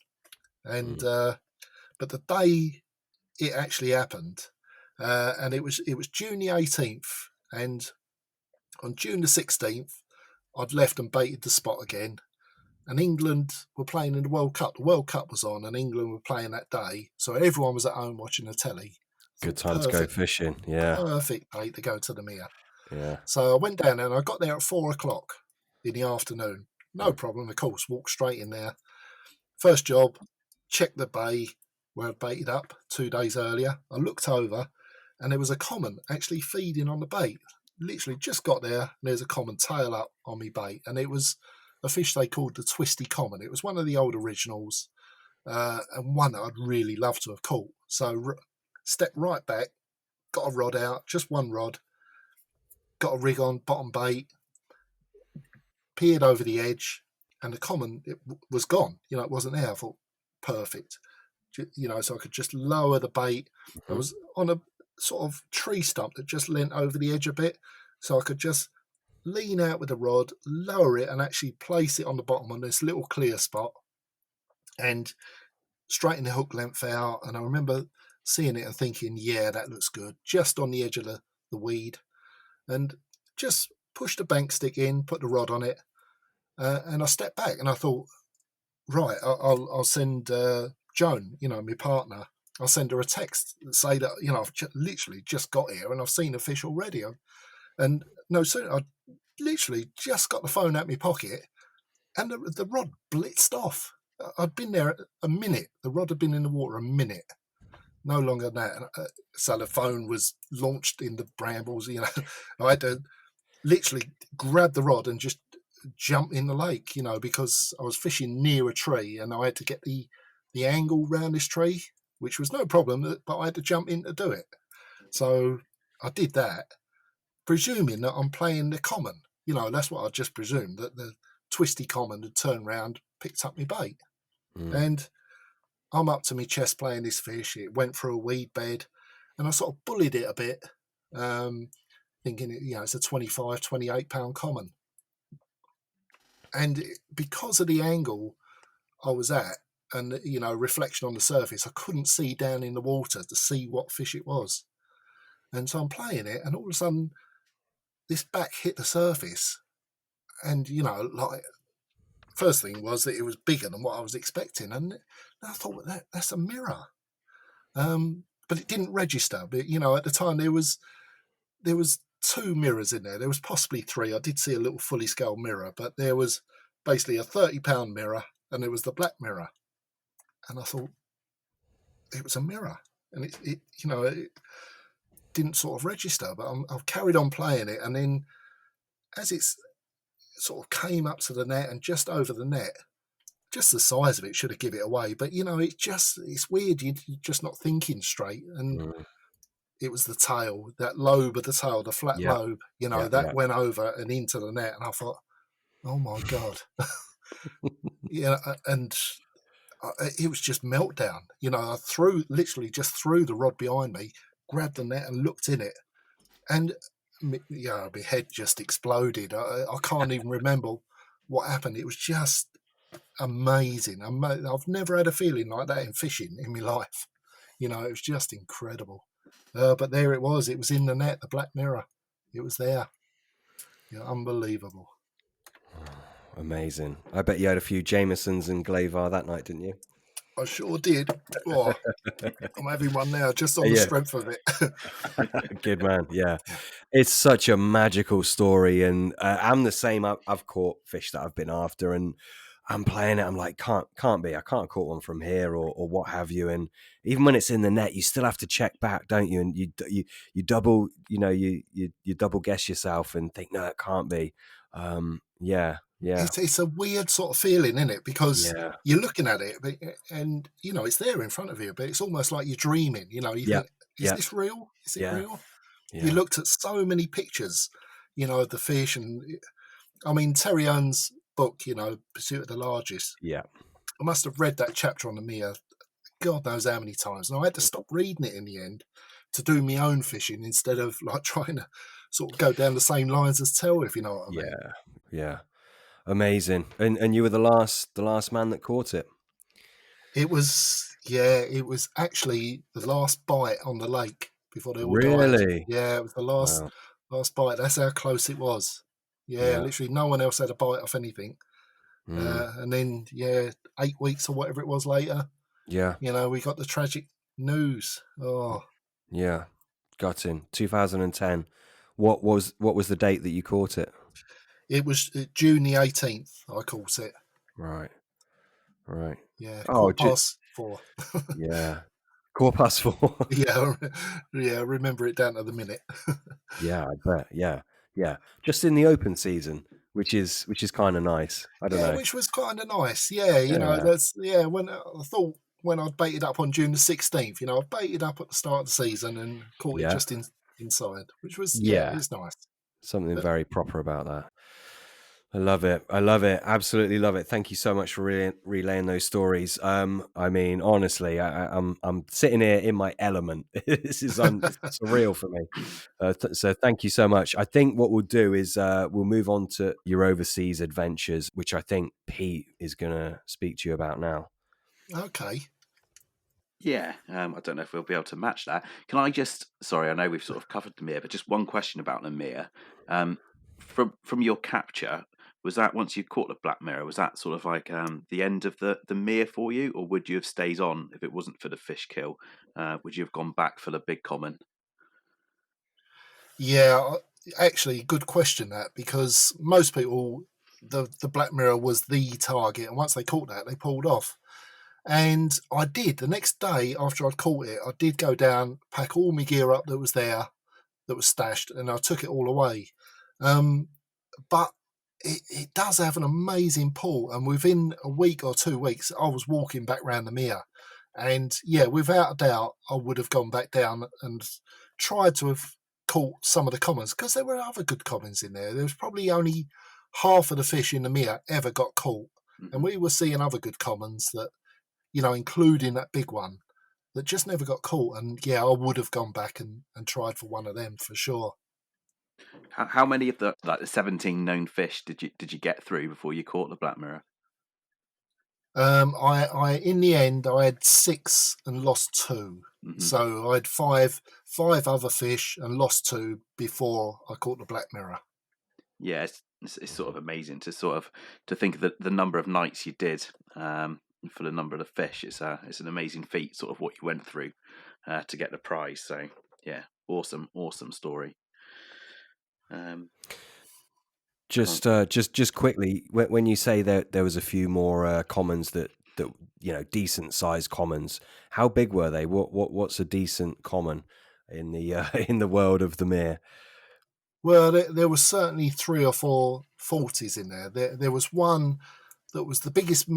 Speaker 2: And but the day it actually happened, and it was June the 18th, and on June the 16th, I'd left and baited the spot again. And England were playing in the World Cup. The World Cup was on, and England were playing that day. So everyone was at home watching the telly.
Speaker 1: Good time to go fishing, yeah.
Speaker 2: Perfect day to go to the mere.
Speaker 1: Yeah.
Speaker 2: So I went down there, and I got there at 4 o'clock in the afternoon. No problem, of course, walked straight in there. First job, checked the bay where I'd baited up 2 days earlier. I looked over, and there was a common actually feeding on the bait. Literally just got there, and there's a common tail up on me bait, and it was a fish they called the twisty common. It was one of the old originals, and one that I'd really love to have caught. So stepped right back, got a rod out, just one rod, got a rig on, bottom bait, peered over the edge, and the common, it was gone. It wasn't there. I thought, perfect. So I could just lower the bait. I was on a sort of tree stump that just leant over the edge a bit, so I could just lean out with the rod, lower it, and actually place it on the bottom on this little clear spot, and straighten the hook length out. And I remember seeing it and thinking, yeah, that looks good, just on the edge of the weed, and just pushed the bank stick in, put the rod on it, and I stepped back and I thought, right, I'll send Joan, my partner, I'll send her a text and say that, I've literally just got here and I've seen a fish already. And no sooner, I literally just got the phone out my pocket and the rod blitzed off. I'd been there a minute. The rod had been in the water a minute, no longer than that. So the phone was launched in the brambles. I had to literally grab the rod and just jump in the lake, because I was fishing near a tree and I had to get the angle round this tree, which was no problem, but I had to jump in to do it. So I did that, presuming that I'm playing the common. That's what I just presumed, that the twisty common had turned round, picked up my bait. And I'm up to my chest playing this fish. It went through a weed bed and I sort of bullied it a bit, thinking, it's a 25, 28 pound common. And because of the angle I was at and, reflection on the surface, I couldn't see down in the water to see what fish it was. And so I'm playing it and all of a sudden this back hit the surface. And, first thing was that it was bigger than what I was expecting. And I thought, that's a mirror. But it didn't register. But, at the time there was 2 mirrors in there. There was possibly 3. I did see a little fully scale mirror, but there was basically a 30-pound mirror and there was the black mirror. And I thought it was a mirror. And it didn't sort of register, but I've carried on playing it. And then as it's sort of came up to the net and just over the net, just the size of it should have given it away. But, it's weird. You're just not thinking straight. And it was the tail, that lobe of the tail, the flat lobe, that went over and into the net. And I thought, oh my God. And it was just meltdown. I literally just threw the rod behind me, grabbed the net and looked in it. And my head just exploded. I can't even remember what happened. It was just amazing. I've never had a feeling like that in fishing in my life. It was just incredible. But there it was. It was in the net, the black mirror. It was there. Unbelievable.
Speaker 1: Amazing. I bet you had a few Jamesons and Glavar that night, didn't you?
Speaker 2: I sure did. Oh, I'm having one now just on the strength of it.
Speaker 1: Good man. Yeah. It's such a magical story. And I'm the same. I've caught fish that I've been after and I'm playing it. I'm like, can't be. I can't caught one from here or what have you. And even when it's in the net, you still have to check back, don't you? And you double, you double guess yourself and think, no, it can't be. Yeah.
Speaker 2: It's a weird sort of feeling, isn't it? Because you're looking at it and, it's there in front of you, but it's almost like you're dreaming. You think, is this real? Is it real? Yeah. You looked at so many pictures, of the fish. And I mean, Terry Owen's book, Pursuit of the Largest.
Speaker 1: Yeah.
Speaker 2: I must have read that chapter on the Mia, God knows how many times. And I had to stop reading it in the end to do my own fishing instead of like trying to sort of go down the same lines as Tell, if you know what I mean.
Speaker 1: Yeah. Amazing. And you were the last man that caught it.
Speaker 2: It was actually the last bite on the lake before they all died.
Speaker 1: Really?
Speaker 2: Yeah, it was the last bite. That's how close it was. Yeah, literally no one else had a bite off anything. And then 8 weeks or whatever it was later, we got the tragic news. Oh,
Speaker 1: yeah, got in 2010. What was the date that you caught it?
Speaker 2: It was June the 18th. I caught it.
Speaker 1: Right.
Speaker 2: Yeah.
Speaker 1: Oh,
Speaker 2: past 4.
Speaker 1: Yeah. 4:04.
Speaker 2: Yeah. Remember it down to the minute.
Speaker 1: Yeah, I bet. Yeah. Just in the open season, which is kind of nice. I don't know.
Speaker 2: Which was kind of nice. Yeah, that's when I thought when I'd baited up on June the 16th, I baited up at the start of the season and caught it just inside, which was it's nice.
Speaker 1: Something very proper about that. I love it. Absolutely love it. Thank you so much for relaying those stories. I mean, honestly, I'm sitting here in my element. This is surreal for me. So thank you so much. I think what we'll do is we'll move on to your overseas adventures, which I think Pete is going to speak to you about now.
Speaker 2: Okay.
Speaker 3: Yeah, I don't know if we'll be able to match that. Can I just? Sorry, I know we've sort of covered the mere, but just one question about the mere. From your capture, was that once you caught the black mirror? Was that sort of like the end of the mere for you, or would you have stayed on if it wasn't for the fish kill? Would you have gone back for the big common?
Speaker 2: Yeah, actually, good question that, because most people, the black mirror was the target, and once they caught that, they pulled off. And I did the next day after I'd caught it. I did go down, pack all my gear up that was there, that was stashed, and I took it all away. Um, but it does have an amazing pull, and within a week or 2 weeks, I was walking back round the mere, and yeah, without a doubt, I would have gone back down and tried to have caught some of the commons, because there were other good commons in there. There was probably only half of the fish in the mere ever got caught, and
Speaker 3: Hmm.
Speaker 2: we were seeing other good commons that, including that big one, that just never got caught. And yeah, I would have gone back and tried for one of them for sure.
Speaker 3: How many of the 17 known fish did you get through before you caught the black mirror?
Speaker 2: I in the end I had 6 and lost 2.
Speaker 3: Hmm.
Speaker 2: So I had five other fish and lost 2 before I caught the black mirror.
Speaker 3: Yeah, it's sort of amazing to think of the number of nights you did, for the number of the fish. It's an amazing feat, sort of what you went through to get the prize. So yeah, awesome story. Um, can't-
Speaker 1: Just quickly, when you say that there was a few more commons that decent sized commons, how big were they? What's a decent common in the in the world of the mere?
Speaker 2: Well, there was certainly 3 or 4 40s in there. There was one that was the biggest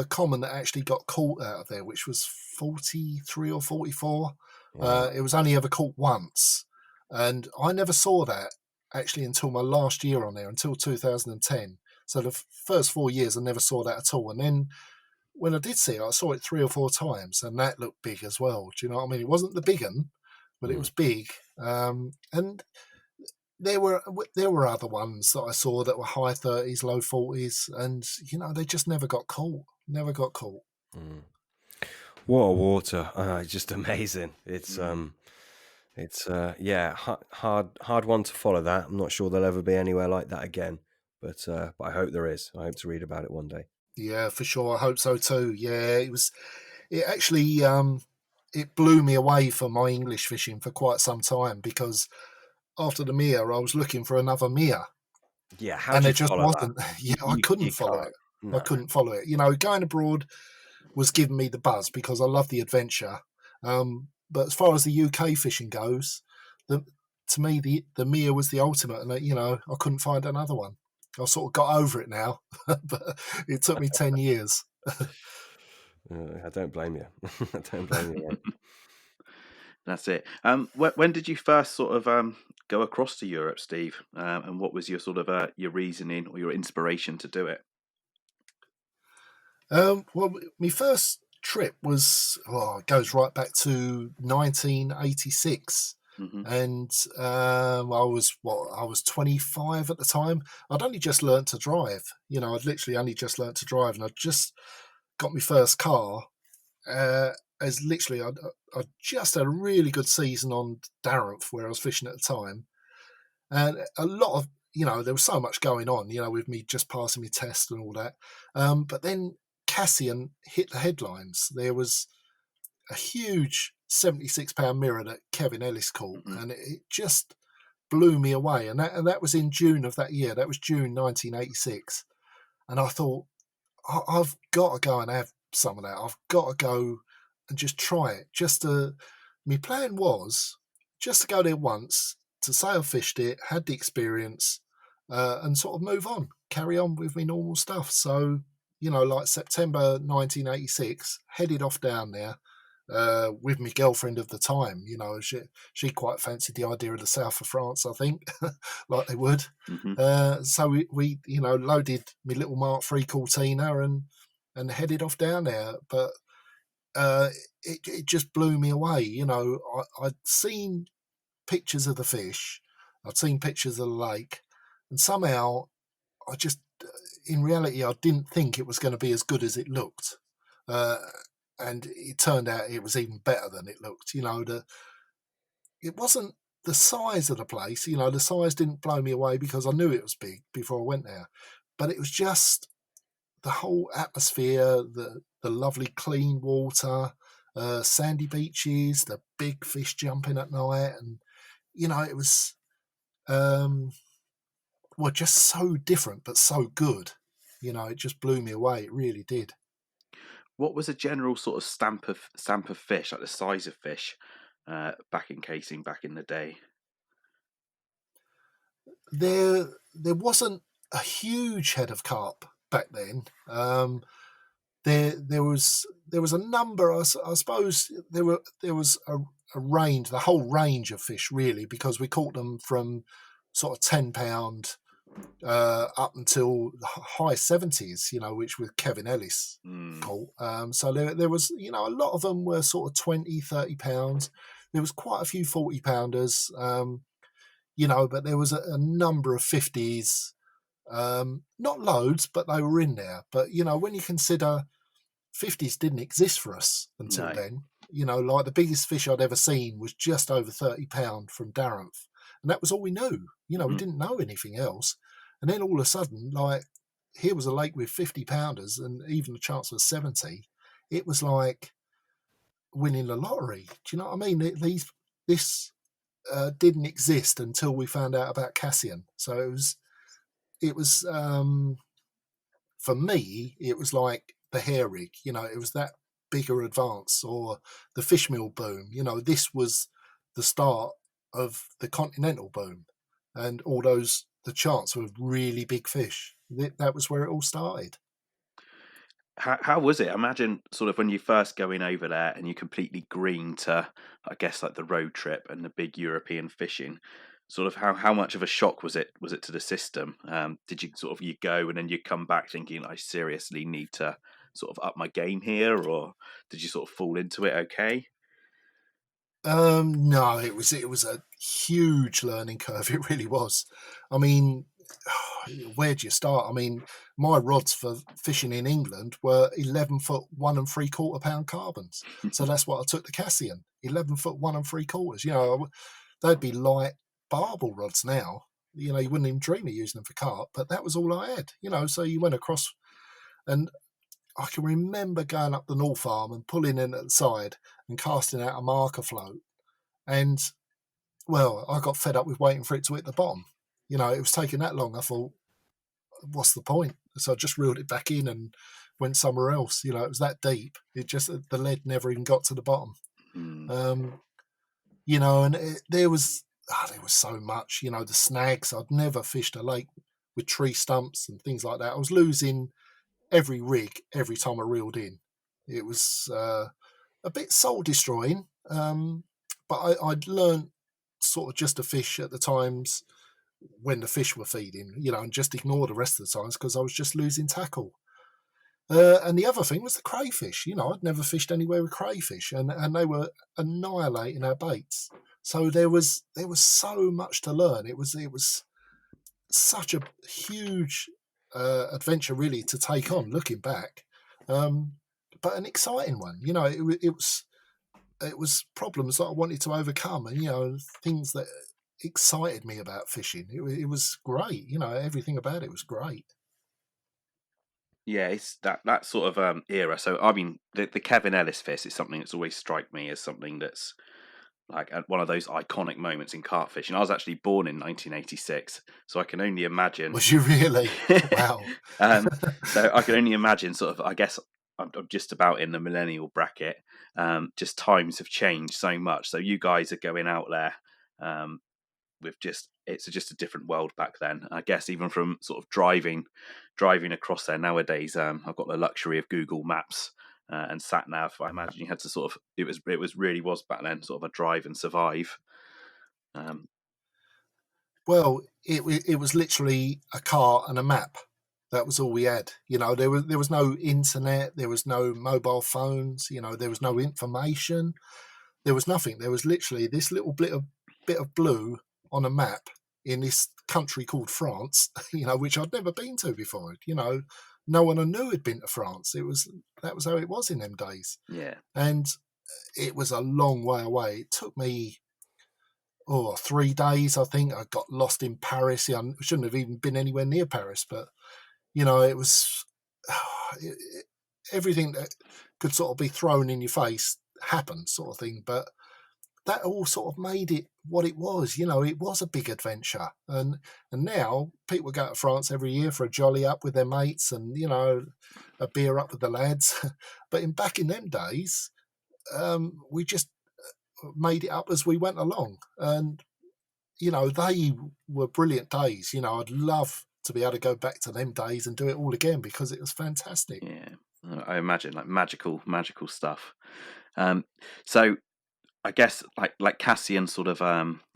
Speaker 2: common that actually got caught out of there, which was 43 or 44.
Speaker 1: Wow.
Speaker 2: It was only ever caught once. And I never saw that actually until my last year on there, until 2010. So the first 4 years, I never saw that at all. And then when I did see it, I saw it 3 or 4 times, and that looked big as well. Do you know what I mean? It wasn't the big one, but it
Speaker 1: Mm.
Speaker 2: was big. And there were other ones that I saw that were high 30s, low 40s, and they just never got caught. Never got caught.
Speaker 1: Mm. What a water! Just amazing.
Speaker 3: mm.
Speaker 1: It's yeah, hard one to follow. That I'm not sure there'll ever be anywhere like that again, but I hope there is. I hope to read about it one day.
Speaker 2: Yeah, for sure. I hope so too. Yeah, it was. It actually it blew me away for my English fishing for quite some time, because after the Mia, I was looking for another Mia,
Speaker 1: Yeah, how
Speaker 2: and
Speaker 1: do
Speaker 2: there
Speaker 1: you
Speaker 2: just
Speaker 1: follow that?
Speaker 2: wasn't. Yeah, I couldn't
Speaker 1: You
Speaker 2: follow it.
Speaker 1: can't.
Speaker 2: I
Speaker 1: No.
Speaker 2: couldn't follow it. Going abroad was giving me the buzz because I love the adventure. But as far as the UK fishing goes, the, to me the Mia was the ultimate, and I couldn't find another one. I sort of got over it now, but it took me 10 years.
Speaker 1: I don't blame you. I don't blame you, mate.
Speaker 3: That's it. When did you first sort of go across to Europe, Steve? And what was your sort of your reasoning or your inspiration to do it?
Speaker 2: Well, my first trip was it goes right back to 1986,
Speaker 3: Hmm.
Speaker 2: and I was 25 at the time. I'd only just learnt to drive. I'd literally only just learnt to drive, and I just got my first car. As literally, I just had a really good season on Darrenf, where I was fishing at the time, and a lot of there was so much going on, with me just passing my test and all that. But then Cassien hit the headlines. There was a huge 76-pound mirror that Kevin Ellis caught,
Speaker 3: Hmm.
Speaker 2: and it just blew me away. And that was in June of that year. That was June 1986, and I thought, I've got to go and have some of that. I've got to go and just try it. My plan was just to go there once, to say I fished it, had the experience, and sort of move on, carry on with my normal stuff. So, like September 1986, headed off down there with my girlfriend of the time. She quite fancied the idea of the south of France, I think, like they would.
Speaker 3: Hmm.
Speaker 2: So we loaded my little Mark III Cortina and headed off down there. But uh, it just blew me away. I'd seen pictures of the fish, I'd seen pictures of the lake, and somehow in reality, I didn't think it was going to be as good as it looked. Uh, and it turned out it was even better than it looked. It wasn't the size of the place. The size didn't blow me away because I knew it was big before I went there, but it was just the whole atmosphere, the lovely clean water, sandy beaches, the big fish jumping at night, and it was just so different but so good. It just blew me away. It really did.
Speaker 3: What was a general sort of stamp of fish, like the size of fish, back in Cassien back in the day?
Speaker 2: There wasn't a huge head of carp back then. There was a number. I suppose there was a range, the whole range of fish really, because we caught them from sort of £10 up until the high 70s, which with Kevin Ellis caught. So there was, a lot of them were sort of 20, £30. There was quite a few 40-pounders, but there was a number of 50s. Not loads, but they were in there. But, when you consider 50s didn't exist for us until
Speaker 3: No.
Speaker 2: then, like the biggest fish I'd ever seen was just over £30 from Darenth. And that was all we knew. We didn't know anything else. And then all of a sudden, like, here was a lake with 50-pounders and even a chance of 70. It was like winning the lottery. Do you know what I mean? This didn't exist until we found out about Cassien. So it was for me, it was like the hair rig. It was that bigger advance, or the fish meal boom. This was the start of the continental boom, and all the chance of really big fish. That was where it all started.
Speaker 3: How was it? Imagine sort of when you first going over there and you completely green to, I guess, like the road trip and the big European fishing. Sort of how much of a shock was it? Was it to the system? Did you sort of you go and then you come back thinking I seriously need to sort of up my game here, or did you sort of fall into it okay?
Speaker 2: No, it was a huge learning curve. It really was. I mean, where do you start? I mean, my rods for fishing in England were 11-foot 1 3/4 pound carbons. So that's what I took the Cassien, 11-foot 1 3/4. They'd be light barbel rods now. You wouldn't even dream of using them for carp, but that was all I had. So you went across, and I can remember going up the North Arm and pulling in at the side and casting out a marker float. And, well, I got fed up with waiting for it to hit the bottom. It was taking that long. I thought, what's the point? So I just reeled it back in and went somewhere else. It was that deep. It just, the lead never even got to the bottom. And there was so much, the snags. I'd never fished a lake with tree stumps and things like that. I was losing every rig every time I reeled in. It was a bit soul destroying, but I'd learned sort of just to fish at the times when the fish were feeding, and just ignore the rest of the times because I was just losing tackle. And the other thing was the crayfish. I'd never fished anywhere with crayfish, and they were annihilating our baits. So there was so much to learn. It was such a huge adventure really to take on looking back, but an exciting one. It was problems that I wanted to overcome, and things that excited me about fishing. It was great. Everything about it was great.
Speaker 3: Yeah, it's that sort of era. So I mean, the Kevin Ellis fish is something that's always struck me as something that's like one of those iconic moments in carp fishing. I was actually born in 1986, so I can only imagine.
Speaker 2: Was you really? Wow.
Speaker 3: So I can only imagine sort of, I guess I'm just about in the millennial bracket. Just times have changed so much. So you guys are going out there with it's just a different world back then. I guess even from sort of driving across there nowadays, I've got the luxury of Google Maps and sat nav. I imagine you had to sort of it was really was back then sort of a drive and survive.
Speaker 2: Well, it was literally a car and a map. That was all we had. There was no internet, there was no mobile phones. There was no information. There was nothing. There was literally this little bit of blue on a map in this country called France, which I'd never been to before. no one I knew had been to France. That was how it was in them days.
Speaker 3: Yeah.
Speaker 2: And it was a long way away. It took me 3 days, I think. I got lost in Paris. I shouldn't have even been anywhere near Paris, but it was everything that could sort of be thrown in your face happened, sort of thing. But that all sort of made it what it was. It was a big adventure. And now people go to France every year for a jolly up with their mates and, a beer up with the lads. But back in them days, we just made it up as we went along. And, they were brilliant days. I'd love to be able to go back to them days and do it all again because it was fantastic.
Speaker 3: Yeah, I imagine like magical stuff. So I guess like Cassien sort of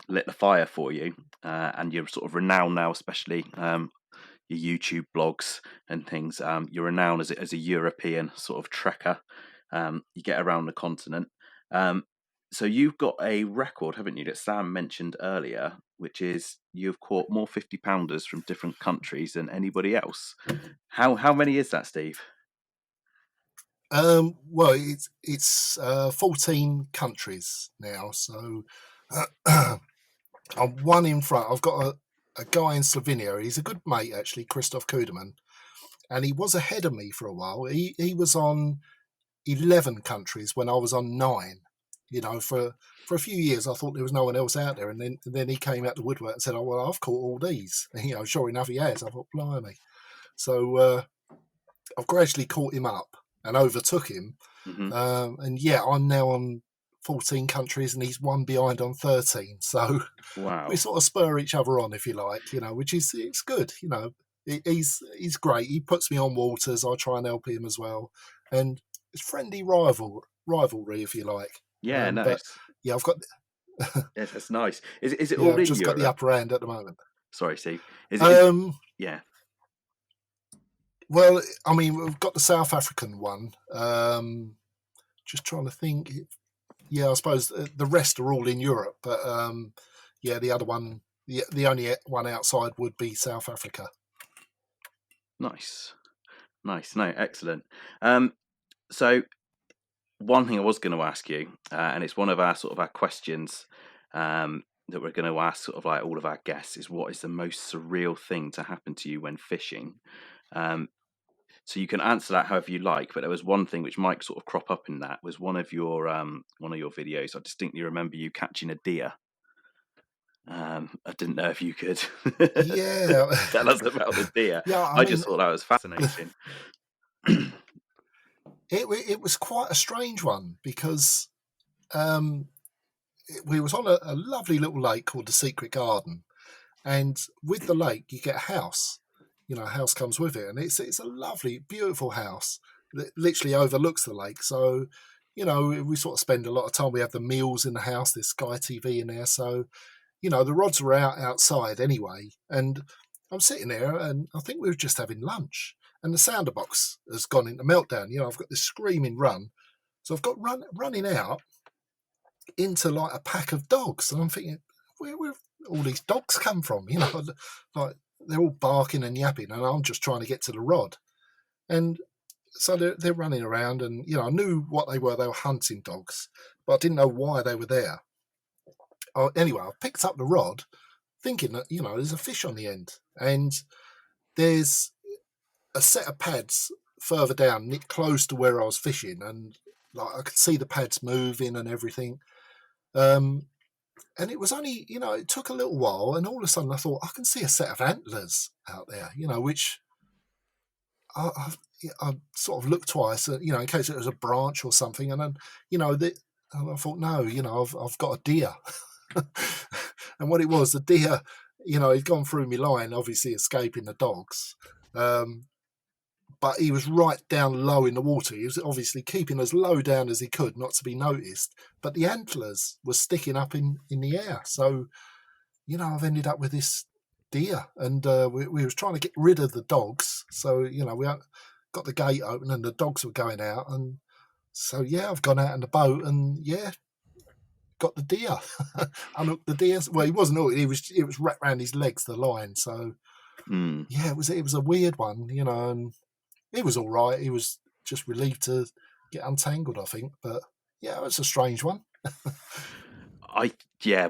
Speaker 3: lit the fire for you, and you're sort of renowned now, especially your YouTube blogs and things. You're renowned as a European sort of trekker. You get around the continent. So you've got a record, haven't you, that Sam mentioned earlier, which is you've caught more 50-pounders from different countries than anybody else. How many is that, Steve?
Speaker 2: Well, it's 14 countries now, so I'm one in front. I've got a guy in Slovenia. He's a good mate, actually, Christoph Kuderman, and he was ahead of me for a while. He was on 11 countries when I was on 9. For a few years, I thought there was no one else out there, and then he came out the woodwork and said, "Oh well, I've caught all these." And, sure enough, he has. I thought, blimey. So I've gradually caught him up and overtook him.
Speaker 3: Mm-hmm.
Speaker 2: And yeah, I'm now on 14 countries and he's one behind on 13. So
Speaker 3: wow,
Speaker 2: we sort of spur each other on, if you like, which is, it's good. He's great. He puts me on waters. I try and help him as well. And it's friendly rivalry, if you like.
Speaker 3: Yeah, nice.
Speaker 2: But yeah, I've got.
Speaker 3: Yes, that's nice. Is it all
Speaker 2: I've
Speaker 3: in
Speaker 2: just
Speaker 3: Europe?
Speaker 2: got the upper hand at the moment.
Speaker 3: Sorry, Steve. Yeah.
Speaker 2: Well, I mean, we've got the South African one. Just trying to think. Yeah, I suppose the rest are all in Europe, but yeah, the other one, the only one outside would be South Africa.
Speaker 3: Nice. No, excellent. So one thing I was going to ask you, and it's one of our sort of our questions that we're going to ask sort of like all of our guests, is what is the most surreal thing to happen to you when fishing? So you can answer that however you like, but there was one thing which might sort of crop up in that was one of your videos. I distinctly remember you catching a deer. I didn't know if you could
Speaker 2: Yeah.
Speaker 3: tell us about the deer.
Speaker 2: Yeah,
Speaker 3: I just thought that was fascinating.
Speaker 2: It was quite a strange one because we was on a lovely little lake called the Secret Garden, and with the lake you get a house. A house comes with it, and it's a lovely, beautiful house that literally overlooks the lake. So, we sort of spend a lot of time. We have the meals in the house. There's Sky TV in there, so the rods were outside anyway. And I'm sitting there, and I think we were just having lunch, and the sounder box has gone into meltdown. I've got this screaming run, so I've got running out into like a pack of dogs, and I'm thinking, where all these dogs come from? Like. They're all barking and yapping, and I'm just trying to get to the rod. And so they're running around, and I knew what they were. They were hunting dogs, but I didn't know why they were there. Anyway, I picked up the rod, thinking that there's a fish on the end, and there's a set of pads further down, close to where I was fishing, and like I could see the pads moving and everything. And it was only, it took a little while, and all of a sudden I thought, I can see a set of antlers out there, which I sort of looked twice, in case it was a branch or something. And then, and I thought, no, I've got a deer. And what it was, the deer, he'd gone through my line, obviously escaping the dogs. But he was right down low in the water. He was obviously keeping as low down as he could, not to be noticed. But the antlers were sticking up in the air. So, I've ended up with this deer. And we was trying to get rid of the dogs. So, we got the gate open and the dogs were going out. And so, yeah, I've gone out in the boat and, yeah, got the deer. Unhooked the deer. Well, he wasn't hooked. It was wrapped around his legs, the line. So, yeah, it was a weird one, and he was all right. He was just relieved to get untangled, I think. But yeah, it's a strange one.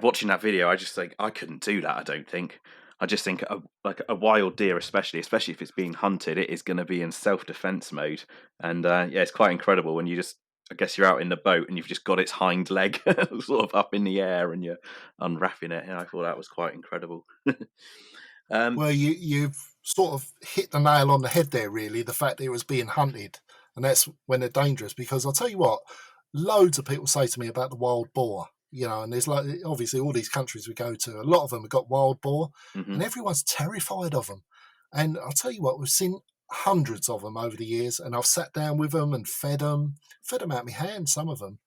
Speaker 3: Watching that video, I just think I couldn't do that. I don't think. I just think like a wild deer, especially if it's being hunted, it is going to be in self-defense mode, and it's quite incredible when you just. I guess you're out in the boat and you've just got its hind leg sort of up in the air and you're unwrapping it. And I thought that was quite incredible.
Speaker 2: Well, you've sort of hit the nail on the head there, really, the fact that it was being hunted. And that's when they're dangerous, because I'll tell you what, loads of people say to me about the wild boar, and there's like, obviously all these countries we go to, a lot of them have got wild boar, and everyone's terrified of them. And I'll tell you what, we've seen hundreds of them over the years, and I've sat down with them and fed them out my hand, some of them.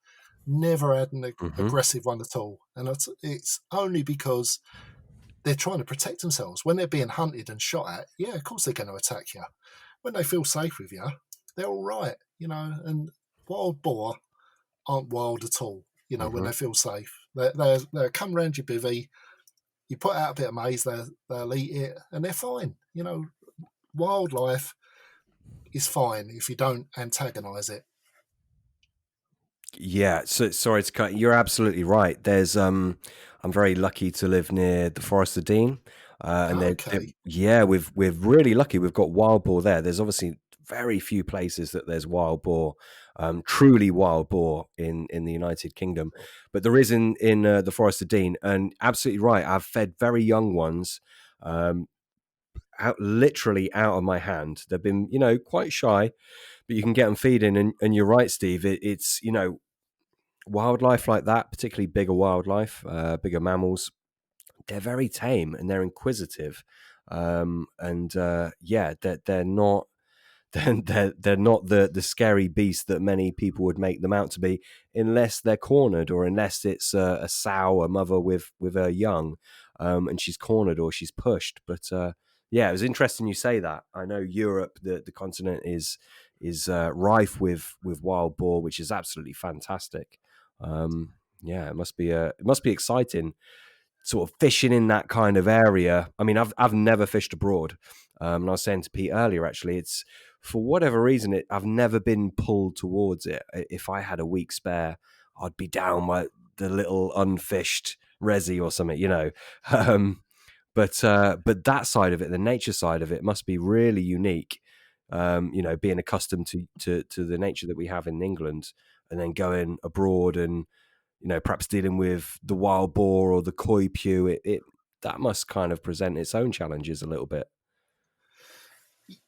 Speaker 2: Never had an aggressive one at all. And it's only because they're trying to protect themselves. When they're being hunted and shot at, yeah, of course they're going to attack you. When they feel safe with you, they're all right, and wild boar aren't wild at all, when they feel safe. They'll come round your bivvy, you put out a bit of maize, they'll eat it, and they're fine. Wildlife is fine if you don't antagonise it.
Speaker 1: Yeah, so sorry to cut. You're absolutely right. There's I'm very lucky to live near the Forest of Dean, and we're really lucky. We've got wild boar there. There's obviously very few places that there's wild boar, truly wild boar in the United Kingdom, but there is in the Forest of Dean. And absolutely right. I've fed very young ones, literally out of my hand. They've been quite shy, but you can get them feeding. And you're right, Steve. It's wildlife like that, particularly bigger wildlife, bigger mammals, they're very tame and they're inquisitive. They're not they're not the scary beast that many people would make them out to be, unless they're cornered or unless it's a sow, a mother with her young, and she's cornered or she's pushed. But it was interesting you say that. I know Europe, the continent, is rife with wild boar, which is absolutely fantastic. It must be exciting, sort of fishing in that kind of area. I mean, I've never fished abroad, and I was saying to Pete earlier, actually, it's for whatever reason I've never been pulled towards it. If I had a week spare, I'd be down by the little unfished resi or something, But that side of it, the nature side of it, must be really unique. Being accustomed to the nature that we have in England, and then going abroad and perhaps dealing with the wild boar or the koi pew, it that must kind of present its own challenges a little bit.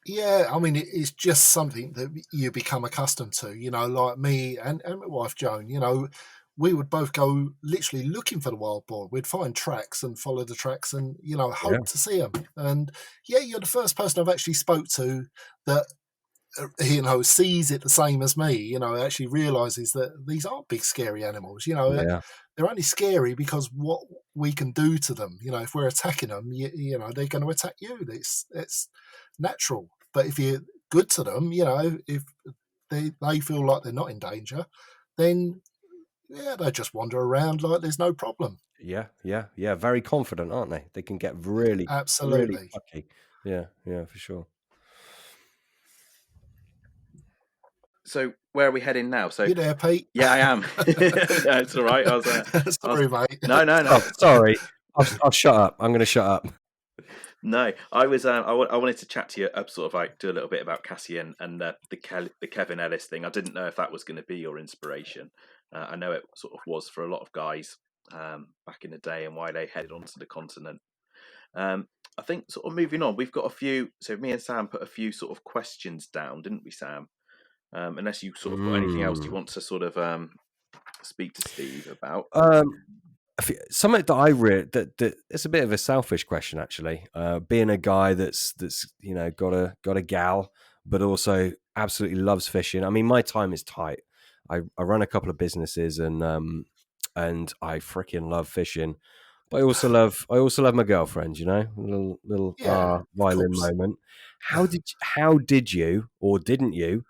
Speaker 2: Yeah, I mean, it's just something that you become accustomed to, like me and my wife Joan, we would both go literally looking for the wild boar. We'd find tracks and follow the tracks and, hope to see them. And you're the first person I've actually spoke to that, sees it the same as me, actually realizes that these aren't big, scary animals. They're only scary because what we can do to them. If we're attacking them, they're going to attack you. It's natural. But if you're good to them, if they feel like they're not in danger, then they just wander around like there's no problem.
Speaker 1: Yeah. Very confident, aren't they? They can get really,
Speaker 2: absolutely
Speaker 1: really plucky. Yeah, for sure.
Speaker 3: So where are we heading now? So
Speaker 2: you there, Pete?
Speaker 3: Yeah, I am. Yeah, it's all right.
Speaker 2: Sorry, mate.
Speaker 3: No.
Speaker 1: Oh, sorry. I'll shut up. I'm going to shut up.
Speaker 3: No, I was. I wanted to chat to you, sort of like do a little bit about Cassien and the Kevin Ellis thing. I didn't know if that was going to be your inspiration. I know it sort of was for a lot of guys back in the day, and why they headed onto the continent. I think sort of moving on, we've got a few. So me and Sam put a few sort of questions down, didn't we, Sam? Unless you sort of got anything else you want to sort of speak to Steve about.
Speaker 1: Something that I read that it's a bit of a selfish question, actually. Being a guy that's got a gal, but also absolutely loves fishing. I mean, my time is tight. I run a couple of businesses, and I freaking love fishing. But I also love my girlfriend. Little violin moment. How did you or didn't you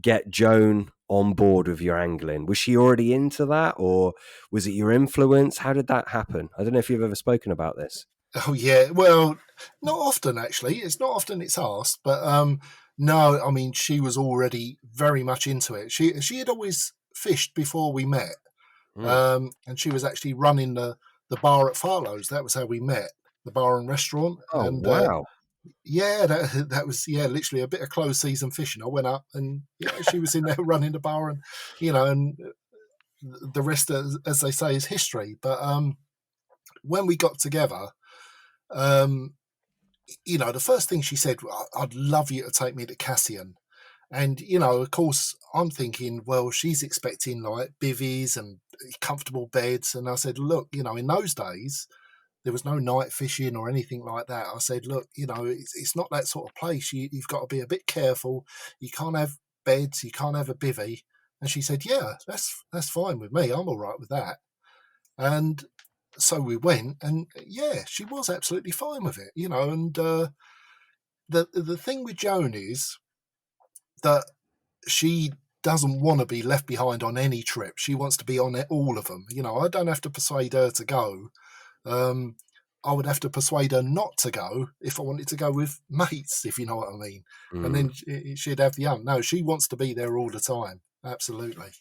Speaker 1: get Joan on board with your angling? Was she already into that, or was it your influence? How did that happen? I don't know if you've ever spoken about this.
Speaker 2: Oh yeah, well, not often actually. It's not often it's asked, but No, I mean, she was already very much into it. She had always fished before we met, and she was actually running the bar at Farlow's. That was how we met, the bar and restaurant.
Speaker 1: Oh,
Speaker 2: And
Speaker 1: wow.
Speaker 2: yeah, that was literally a bit of closed season fishing. I went up, and she was in there running the bar, and and the rest, as they say, is history. But when we got together, the first thing she said, "I'd love you to take me to Cassien." And, of course, I'm thinking, well, she's expecting like bivvies and comfortable beds. And I said, look, in those days, there was no night fishing or anything like that. I said, look, it's not that sort of place. You've got to be a bit careful. You can't have beds. You can't have a bivvy. And she said, yeah, that's fine with me. I'm all right with that. And so we went, and yeah, she was absolutely fine with it, And the thing with Joan is that she doesn't want to be left behind on any trip. She wants to be on all of them. I don't have to persuade her to go. I would have to persuade her not to go if I wanted to go with mates, if you know what I mean. And then she'd have the No, she wants to be there all the time. Absolutely.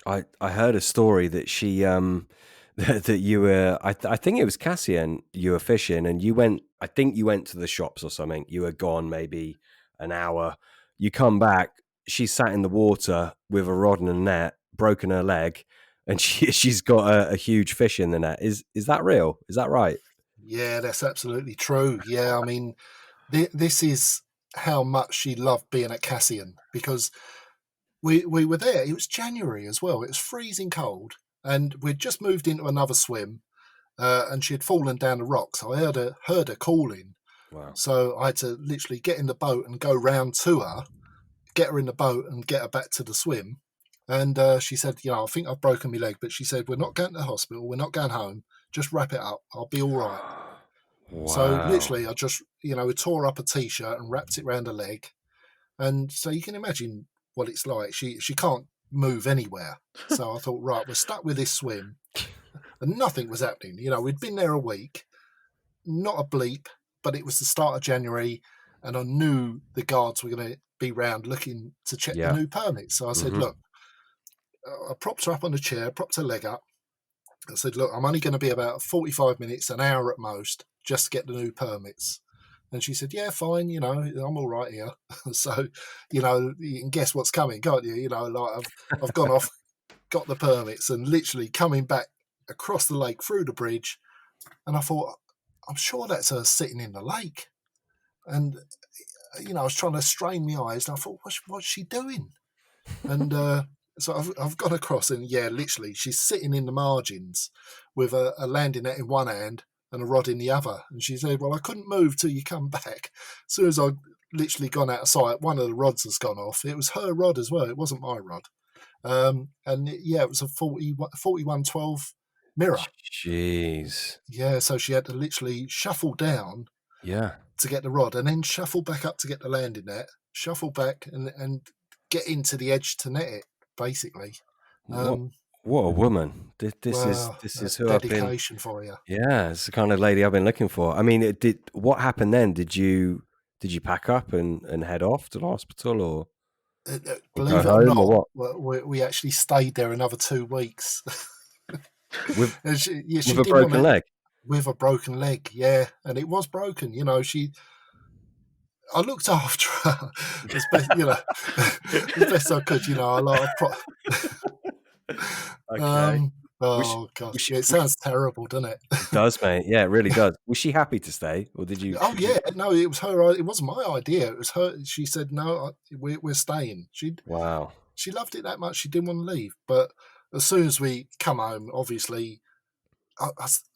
Speaker 1: I heard a story that she that you were I think it was Cassien, you were fishing and you went, I think you went to the shops or something. You were gone maybe an hour. You come back, she sat in the water with a rod and a net, broken her leg, and she's got a huge fish in the net. Is that real? Is that right?
Speaker 2: Yeah, that's absolutely true. Yeah, I mean, this is how much she loved being at Cassien, because we were there. It was January as well. It was freezing cold, and we'd just moved into another swim, and she had fallen down the rocks. I heard her calling.
Speaker 1: Wow.
Speaker 2: So I had to literally get in the boat and go round to her, get her in the boat and get her back to the swim. And she said, I think I've broken my leg, but she said, we're not going to the hospital. We're not going home. Just wrap it up. I'll be all right.
Speaker 1: Wow.
Speaker 2: So literally I just, we tore up a T-shirt and wrapped it around her leg. And so you can imagine what it's like. She can't move anywhere. So I thought, right, we're stuck with this swim. And nothing was happening. We'd been there a week, not a bleep, but it was the start of January, and I knew the guards were going to be round looking to check the new permits. So I said, look, I propped her up on the chair, propped her leg up. I said, look, I'm only going to be about 45 minutes, an hour at most, just to get the new permits. And she said, yeah, fine, I'm all right here. So, you can guess what's coming, can't you? Like I've gone off, got the permits, and literally coming back across the lake through the bridge. And I thought, I'm sure that's her sitting in the lake. And, I was trying to strain my eyes, and I thought, what's she doing? And so I've gone across, and yeah, literally, she's sitting in the margins with a landing net in one hand and a rod in the other. And she said, well, I couldn't move till you come back. As soon as I'd literally gone out of sight, one of the rods has gone off. It was her rod as well. It wasn't my rod. And it was a 4112 mirror.
Speaker 1: Jeez.
Speaker 2: Yeah, so she had to literally shuffle down to get the rod, and then shuffle back up to get the landing net, shuffle back and get into the edge to net it, basically.
Speaker 1: What a woman! This is who I've been.
Speaker 2: Dedication for you.
Speaker 1: Yeah, it's the kind of lady I've been looking for. I mean, what happened then? Did you pack up and head off to the hospital, or
Speaker 2: believe
Speaker 1: go
Speaker 2: it or
Speaker 1: home, or
Speaker 2: not,
Speaker 1: what?
Speaker 2: we actually stayed there another 2 weeks.
Speaker 1: With
Speaker 2: she
Speaker 1: a broken leg?
Speaker 2: With a broken leg, yeah, and it was broken. I looked after her as best, as best I could.
Speaker 1: Okay.
Speaker 2: Gosh, it sounds terrible, doesn't it?
Speaker 1: It does, mate. Yeah, it really does. Was she happy to stay, or did you?
Speaker 2: Oh yeah, no, it was her. It wasn't my idea. It was her. She said, "No, we're staying."
Speaker 1: Wow.
Speaker 2: She loved it that much. She didn't want to leave. But as soon as we come home, obviously,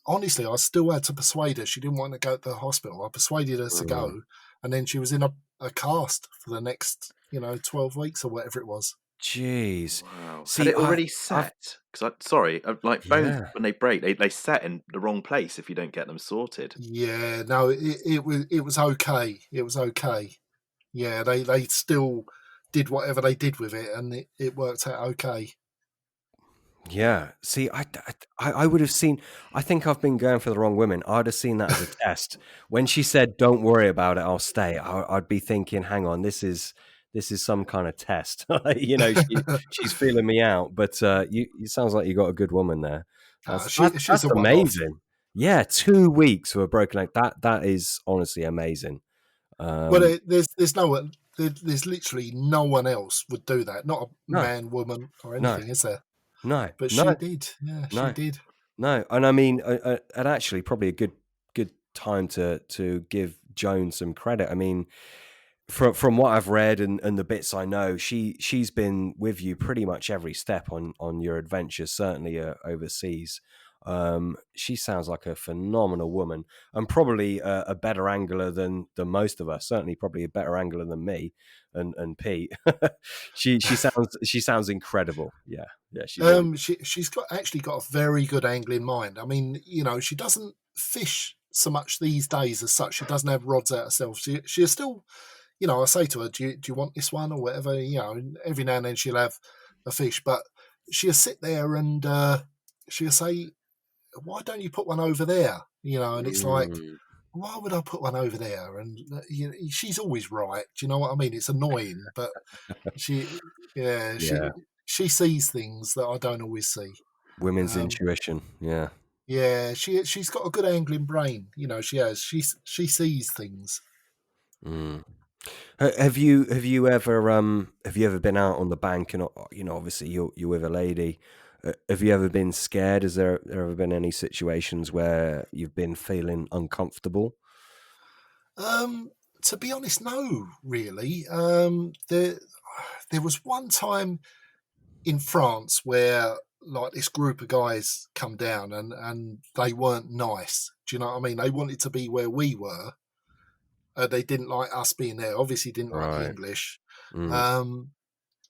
Speaker 2: honestly, I still had to persuade her. She didn't want to go to the hospital. I persuaded her to go, and then she was in a cast for the next, 12 weeks or whatever it was.
Speaker 1: Jeez.
Speaker 3: Wow.
Speaker 1: See,
Speaker 3: had it already set? Because bones, when they break, they set in the wrong place if you don't get them sorted.
Speaker 2: Yeah, no, it was okay. It was okay. Yeah, they still did whatever they did with it, and it worked out okay.
Speaker 1: Yeah. See, I would have seen. I think I've been going for the wrong women. I'd have seen that as a test. When she said, "Don't worry about it, I'll stay," I'd be thinking, "Hang on, this is this is some kind of test. She's feeling me out. But it sounds like you got a good woman there.
Speaker 2: She's
Speaker 1: That's
Speaker 2: a one-off.
Speaker 1: amazing. Yeah, 2 weeks for a broken leg. That is honestly amazing.
Speaker 2: Well, there's literally no one else would do that. Not a
Speaker 1: No,
Speaker 2: man, woman, or
Speaker 1: no,
Speaker 2: anything, is there?
Speaker 1: no,
Speaker 2: But
Speaker 1: no,
Speaker 2: she did. Yeah, she
Speaker 1: no,
Speaker 2: did.
Speaker 1: no. And I mean, and actually, probably a good time to give Joan some credit. I mean, from what I've read and the bits I know, she's been with you pretty much every step on your adventures, certainly overseas. She sounds like a phenomenal woman, and probably a better angler than most of us. Certainly, probably a better angler than me and Pete. She sounds incredible. Yeah, she really.
Speaker 2: She's actually got a very good angling mind. I mean, she doesn't fish so much these days as such. She doesn't have rods out herself. She's still, I say to her, do you want this one or whatever? Every now and then she'll have a fish, but she'll sit there and she'll say, why don't you put one over there? And it's like, why would I put one over there? And she's always right. Do you know what I mean? It's annoying, but she, yeah,
Speaker 1: Yeah,
Speaker 2: she sees things that I don't always see.
Speaker 1: women's intuition. Yeah.
Speaker 2: Yeah, she's got a good angling brain. She has. She sees things.
Speaker 1: Mm. Have you ever been out on the bank and obviously you're with a lady? Have you ever been scared? Has there ever been any situations where you've been feeling uncomfortable?
Speaker 2: To be honest, no, really. There was one time in France where like this group of guys come down and they weren't nice. Do you know what I mean? They wanted to be where we were. They didn't like us being there. Obviously, didn't like the
Speaker 1: Right.
Speaker 2: English.
Speaker 1: Mm.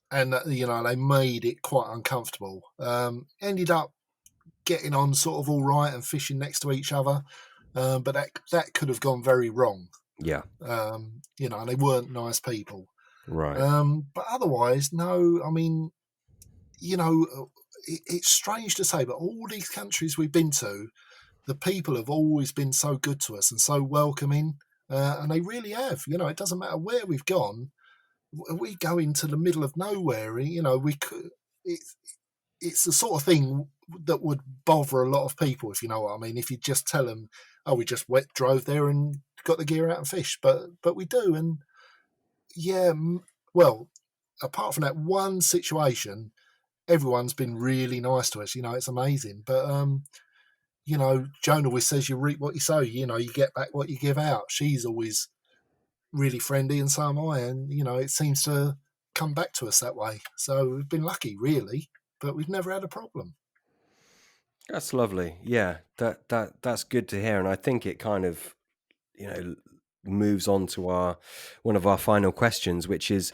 Speaker 2: And they made it quite uncomfortable. Ended up getting on sort of all right and fishing next to each other, but that could have gone very wrong.
Speaker 1: Yeah.
Speaker 2: And they weren't nice people.
Speaker 1: Right.
Speaker 2: But otherwise, no. I mean, it's strange to say, but all these countries we've been to, the people have always been so good to us and so welcoming, and they really have. It doesn't matter where we've gone. We go into the middle of nowhere. We could. It's the sort of thing that would bother a lot of people, if you know what I mean. If you just tell them, "Oh, we just drove there and got the gear out and fish," but we do, and yeah. Well, apart from that one situation, everyone's been really nice to us. It's amazing. But Joan always says you reap what you sow. You get back what you give out. She's always really friendly, and so am I. And it seems to come back to us that way. So we've been lucky, really, but we've never had a problem.
Speaker 1: That's lovely. Yeah, that's good to hear, and I think it kind of moves on to one of our final questions, which is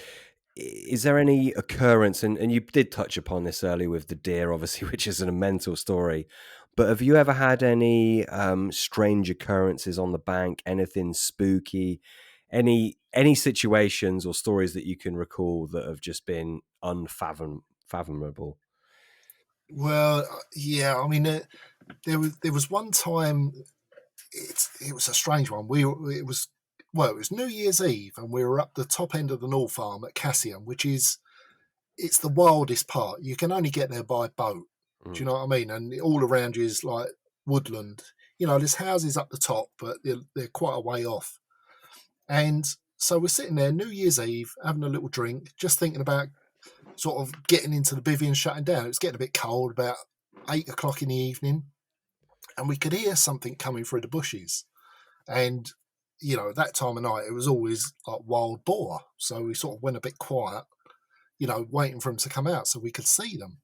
Speaker 1: there any occurrence, and you did touch upon this earlier with the deer, obviously, which is an mental story, but have you ever had any strange occurrences on the bank, anything spooky, any situations or stories that you can recall that have just been unfathomable?
Speaker 2: Well, yeah, I mean, there was one time. It was a strange one. It was New Year's Eve, and we were up the top end of the North Farm at Cassien, which it's the wildest part. You can only get there by boat. Do you know what I mean? And all around you is like woodland. There's houses up the top, but they're quite a way off. And so we're sitting there New Year's Eve, having a little drink, just thinking about sort of getting into the bivvy and shutting down. It was getting a bit cold, about 8 o'clock in the evening, and we could hear something coming through the bushes. And that time of night, it was always like wild boar. So we sort of went a bit quiet, waiting for them to come out so we could see them.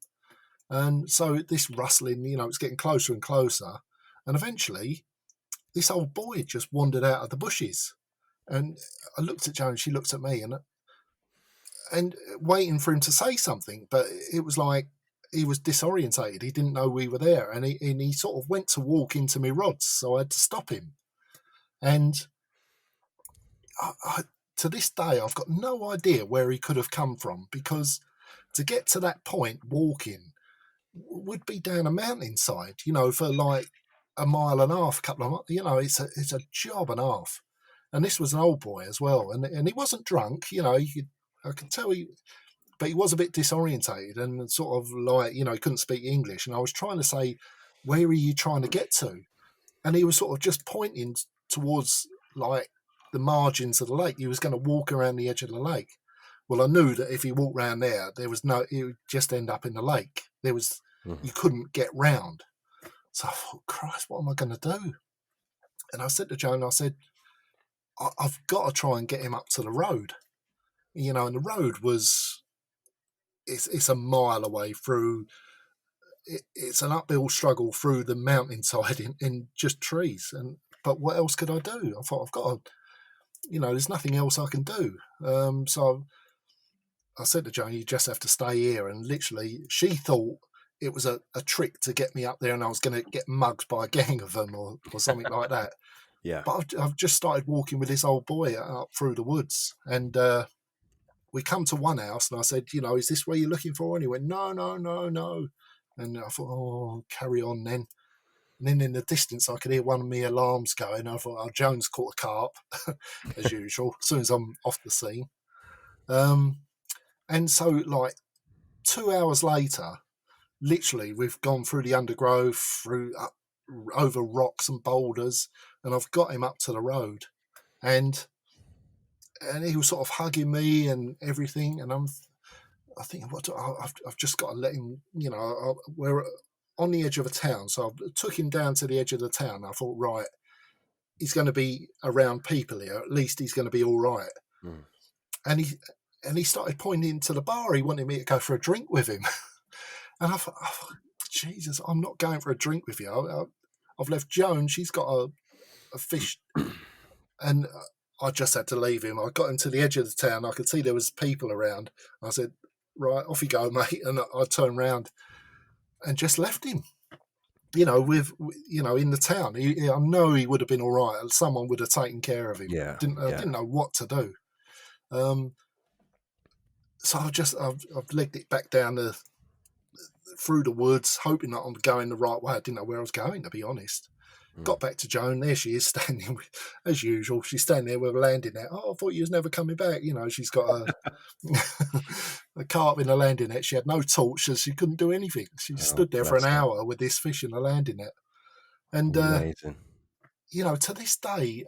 Speaker 2: And so this rustling, it's getting closer and closer. And eventually, this old boy just wandered out of the bushes. And I looked at Joan, she looked at me, and waiting for him to say something. But it was like he was disorientated. He didn't know we were there. And he sort of went to walk into my rods. So I had to stop him. And to this day, I've got no idea where he could have come from, because to get to that point walking would be down a mountainside, for like a mile and a half, a couple of miles. It's a job and a half. And this was an old boy as well, and he wasn't drunk. I can tell but he was a bit disorientated and sort of like, he couldn't speak English. And I was trying to say, where are you trying to get to? And he was sort of just pointing towards like the margins of the lake. He was going to walk around the edge of the lake. Well, I knew that if he walked around there, he would just end up in the lake. You couldn't get round. So I thought, Christ, what am I going to do? And I said to Joan, I said, I've got to try and get him up to the road. And the road it's a mile away through. It's an uphill struggle through the mountainside in just trees. But what else could I do? I thought, I've got to, there's nothing else I can do. So I said to Joan, you just have to stay here. And literally, she thought it was a trick to get me up there and I was going to get mugged by a gang of them or something like that.
Speaker 1: Yeah.
Speaker 2: But I've just started walking with this old boy up through the woods. And we come to one house and I said, is this where you're looking for? And he went, no. And I thought, oh, carry on then. And then in the distance, I could hear one of my alarms going. I thought, oh, Jones caught a carp, as usual, as soon as I'm off the scene. And so, like, 2 hours later, literally, we've gone through the undergrowth, over rocks and boulders, and I've got him up to the road. And he was sort of hugging me and everything. And I think, I've just got to let him, we're on the edge of a town. So I took him down to the edge of the town. I thought, right, he's going to be around people here. At least he's going to be all right. And he started pointing to the bar. He wanted me to go for a drink with him. And I thought, Jesus, I'm not going for a drink with you. I've left Joan. She's got a fish. And I just had to leave him. I got him to the edge of the town. I could see there was people around. I said, right, off you go, mate. And I turned round and just left him, in the town. I know he would have been all right. Someone would have taken care of him.
Speaker 1: Yeah.
Speaker 2: I didn't know what to do. So I've legged it back down through the woods, hoping that I'm going the right way. I didn't know where I was going, to be honest. Got back to Joan. There she is, standing as usual. She's standing there with a landing net. Oh, I thought you was never coming back. She's got a carp in a landing net. She had no torch, so she couldn't do anything. She stood there for an hour with this fish in a landing net. And
Speaker 1: amazing.
Speaker 2: To this day,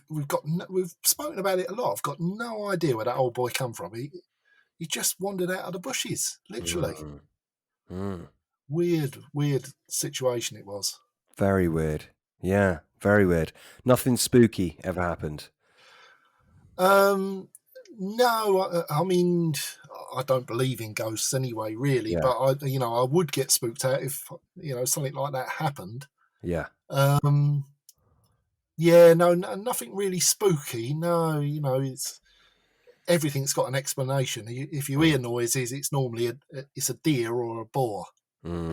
Speaker 2: we've spoken about it a lot. I've got no idea where that old boy come from. He just wandered out of the bushes, literally. Weird situation it was.
Speaker 1: Very weird. Yeah, very weird. Nothing spooky ever happened.
Speaker 2: No, I mean, I don't believe in ghosts anyway, really.
Speaker 1: Yeah.
Speaker 2: But I would get spooked out if something like that happened.
Speaker 1: Yeah.
Speaker 2: Yeah, no, nothing really spooky. No, everything's got an explanation. If you hear noises, it's normally it's a deer or a boar.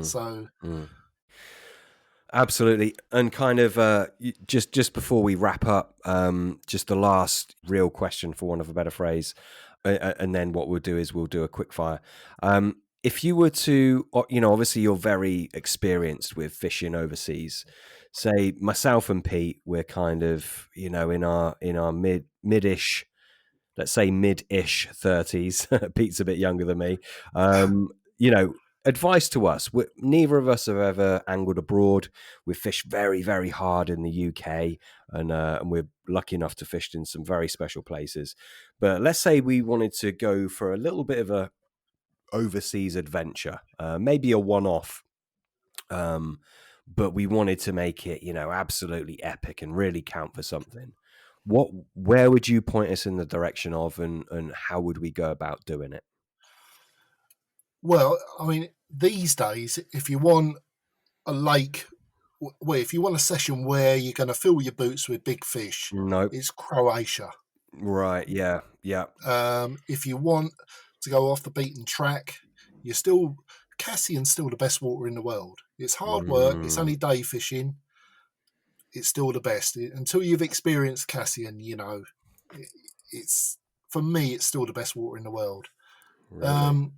Speaker 2: So.
Speaker 1: Absolutely. And kind of just before we wrap up, just the last real question, for want of a better phrase, and then what we'll do is we'll do a quick fire. If you were to, obviously you're very experienced with fishing overseas. Say myself and Pete, we're kind of, in our mid-ish, let's say mid-ish 30s. Pete's a bit younger than me. Advice to us. Neither of us have ever angled abroad. We've fished very, very hard in the UK, and we're lucky enough to fish in some very special places. But let's say we wanted to go for a little bit of a overseas adventure, maybe a one-off, but we wanted to make it, absolutely epic and really count for something. Where would you point us in the direction of, and how would we go about doing it?
Speaker 2: Well, I mean, these days, if you want a lake, if you want a session where you're going to fill your boots with big fish, it's Croatia.
Speaker 1: Right, yeah.
Speaker 2: If you want to go off the beaten track, Cassien's still the best water in the world. It's hard work. It's only day fishing. It's still the best. Until you've experienced Cassien, for me, it's still the best water in the world.
Speaker 1: Really?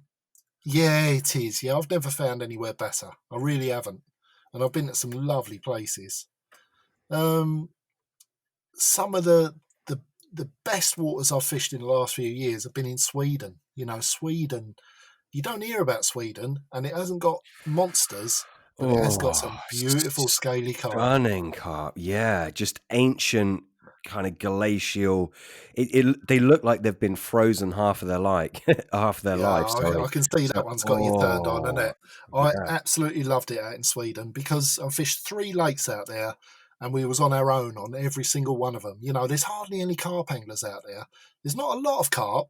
Speaker 2: Yeah, it is. Yeah, I've never found anywhere better. I really haven't. And I've been at some lovely places. Some of the the best waters I've fished in the last few years have been in Sweden. Sweden, you don't hear about Sweden, and it hasn't got monsters, but it has got some beautiful scaly carp.
Speaker 1: Stunning carp, yeah, just ancient kind of glacial. They look like they've been frozen half of their life. Sorry.
Speaker 2: I can see that one's got you turned on, isn't it? I
Speaker 1: Yeah.
Speaker 2: absolutely loved it out in Sweden because I fished 3 lakes out there, and we was on our own on every single one of them. There's hardly any carp anglers out there. There's not a lot of carp,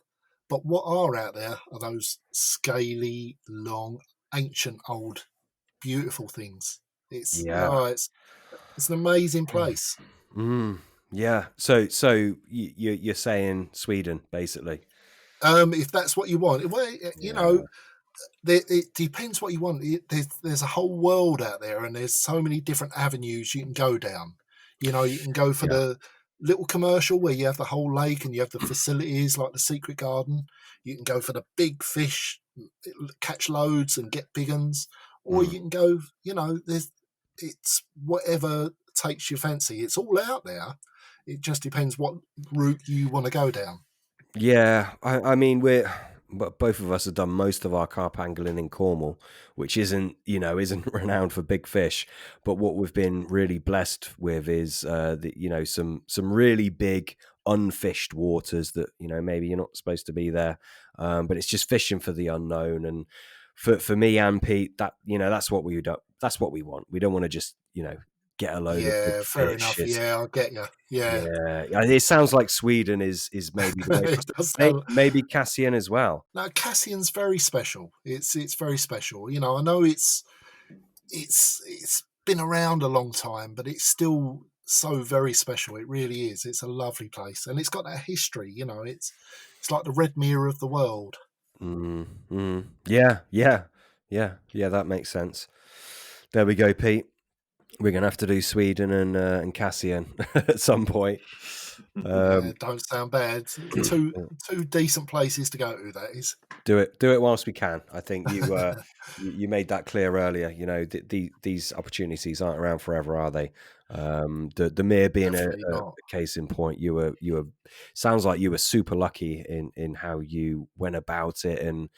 Speaker 2: but what are out there are those scaly, long, ancient, old, beautiful things. It's an amazing place.
Speaker 1: Yeah. So you're saying Sweden, basically.
Speaker 2: If that's what you want, it depends what you want. There's a whole world out there, and there's so many different avenues you can go down. You can go for the little commercial where you have the whole lake and you have the facilities like the Secret Garden. You can go for the big fish, catch loads and get big uns, or you can go. It's whatever takes your fancy. It's all out there. It just depends what route you want to go down.
Speaker 1: Yeah, I mean both of us have done most of our carp angling in Cornwall, which isn't renowned for big fish. But what we've been really blessed with is some really big unfished waters that maybe you're not supposed to be there, but it's just fishing for the unknown. And for me and Pete, that's what we do. That's what we want. We don't want to just get a load of big
Speaker 2: fair
Speaker 1: fish.
Speaker 2: enough. I get you. Yeah.
Speaker 1: It sounds like Sweden is maybe the way. Maybe Cassien as well.
Speaker 2: No, Cassien's very special. It's very special. I know it's been around a long time, but it's still so very special. It really is. It's a lovely place, and it's got that history. It's like the Red Mirror of the world.
Speaker 1: Yeah. That makes sense. There we go, Pete. We're gonna have to do Sweden and Cassien at some point.
Speaker 2: Don't sound bad. Two decent places to go to. That is.
Speaker 1: Do it whilst we can. I think you made that clear earlier. These opportunities aren't around forever, are they? The mere being a case in point. You were sounds like you were super lucky in how you went about it, and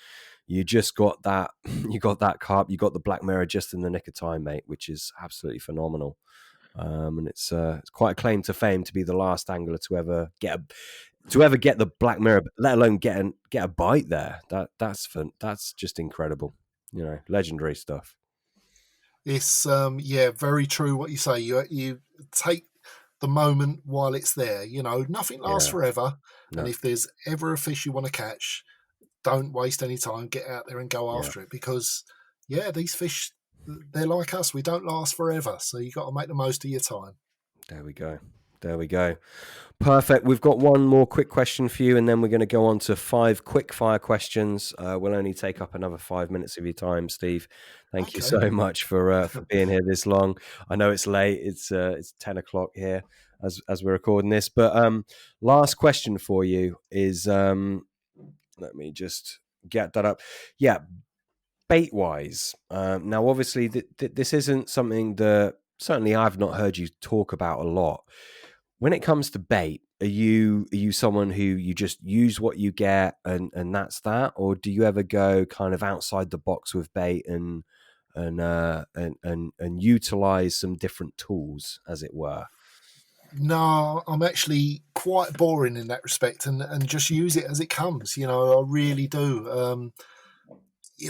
Speaker 1: you just got that. You got that carp. You got the black mirror just in the nick of time, mate, which is absolutely phenomenal. And it's quite a claim to fame to be the last angler to ever get the black mirror, let alone get a bite there. That's just incredible. Legendary stuff.
Speaker 2: It's very true what you say. You take the moment while it's there. Nothing lasts forever. No. And if there's ever a fish you want to catch, don't waste any time. Get out there and go after it, because these fish, they're like us. We don't last forever, so you got to make the most of your time.
Speaker 1: There we go. Perfect. We've got one more quick question for you, and then we're going to go on to 5 quick fire questions. We'll only take up another 5 minutes of your time, Steve. Thank you so much for being here this long. I know it's late. It's 10 o'clock here as we're recording this. But last question for you is, let me just get that up. Yeah, bait wise. Now, obviously, this isn't something that certainly I've not heard you talk about a lot. When it comes to bait, are you someone who you just use what you get and that's that, or do you ever go kind of outside the box with bait and utilize some different tools, as it were?
Speaker 2: No, I'm actually quite boring in that respect, and just use it as it comes. I really do.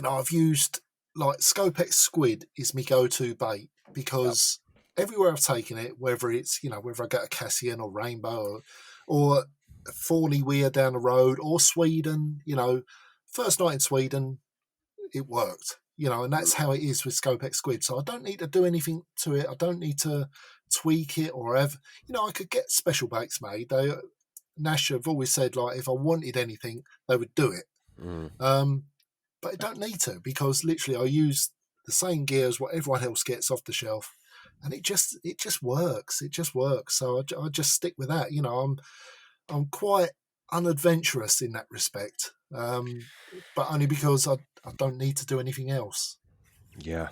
Speaker 2: I've used like Scopex squid is my go-to bait, because everywhere I've taken it, whether it's whether I get a Cassien or Rainbow or Fawny Weir down the road or Sweden, first night in Sweden, it worked. And that's how it is with Scopex squid. So I don't need to do anything to it. I don't need to tweak it or have. I could get special baits made. Nash have always said, like, if I wanted anything, they would do it. But I don't need to, because literally I use the same gear as what everyone else gets off the shelf, and it just works. It just works. So I just stick with that. I'm quite unadventurous in that respect, but only because I don't need to do anything else.
Speaker 1: Yeah,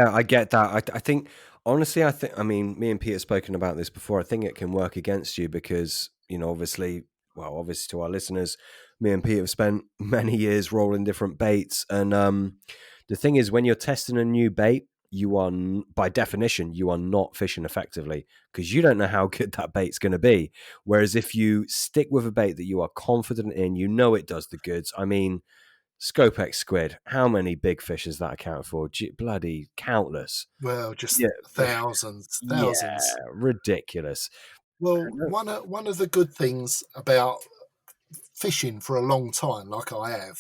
Speaker 1: I get that. I think honestly, I mean, me and Pete have spoken about this before. I think it can work against you, because obviously to our listeners, me and Pete have spent many years rolling different baits. And the thing is, when you're testing a new bait, you are, by definition, you are not fishing effectively because you don't know how good that bait's going to be. Whereas if you stick with a bait that you are confident in, it does the goods. I mean, Scopex squid, how many big fish has that account for? Bloody countless.
Speaker 2: Well, just
Speaker 1: Yeah.
Speaker 2: thousands.
Speaker 1: Yeah, ridiculous.
Speaker 2: Well, one of the good things about fishing for a long time, like I have,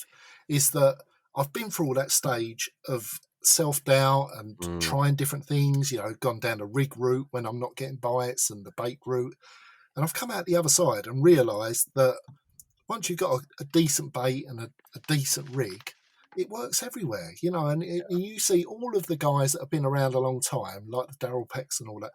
Speaker 2: is that I've been through all that stage of self-doubt and trying different things, gone down the rig route when I'm not getting bites and the bait route. And I've come out the other side and realised that once you've got a decent bait and a decent rig, it works everywhere, and you see all of the guys that have been around a long time, like the Daryl Pecks and all that,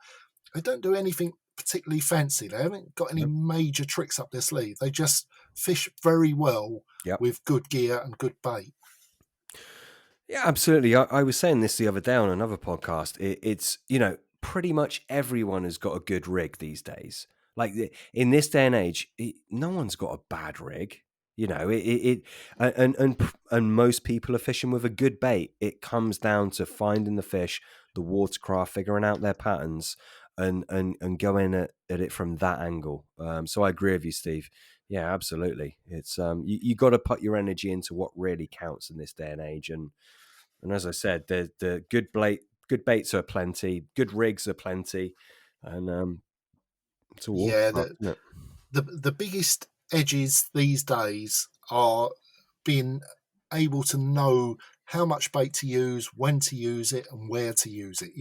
Speaker 2: they don't do anything particularly fancy. They haven't got any major tricks up their sleeve. They just fish very well with good gear and good bait.
Speaker 1: Yeah, absolutely. I was saying this the other day on another podcast. It's, pretty much everyone has got a good rig these days. Like in this day and age, no one's got a bad rig. And most people are fishing with a good bait. It comes down to finding the fish, the watercraft, figuring out their patterns, and going at it from that angle. So I agree with you, Steve. Yeah, absolutely. It's you got to put your energy into what really counts in this day and age. And as I said, the good baits are plenty, good rigs are plenty, and it's all watercraft, isn't it?
Speaker 2: The biggest edges these days are being able to know how much bait to use, when to use it, and where to use it.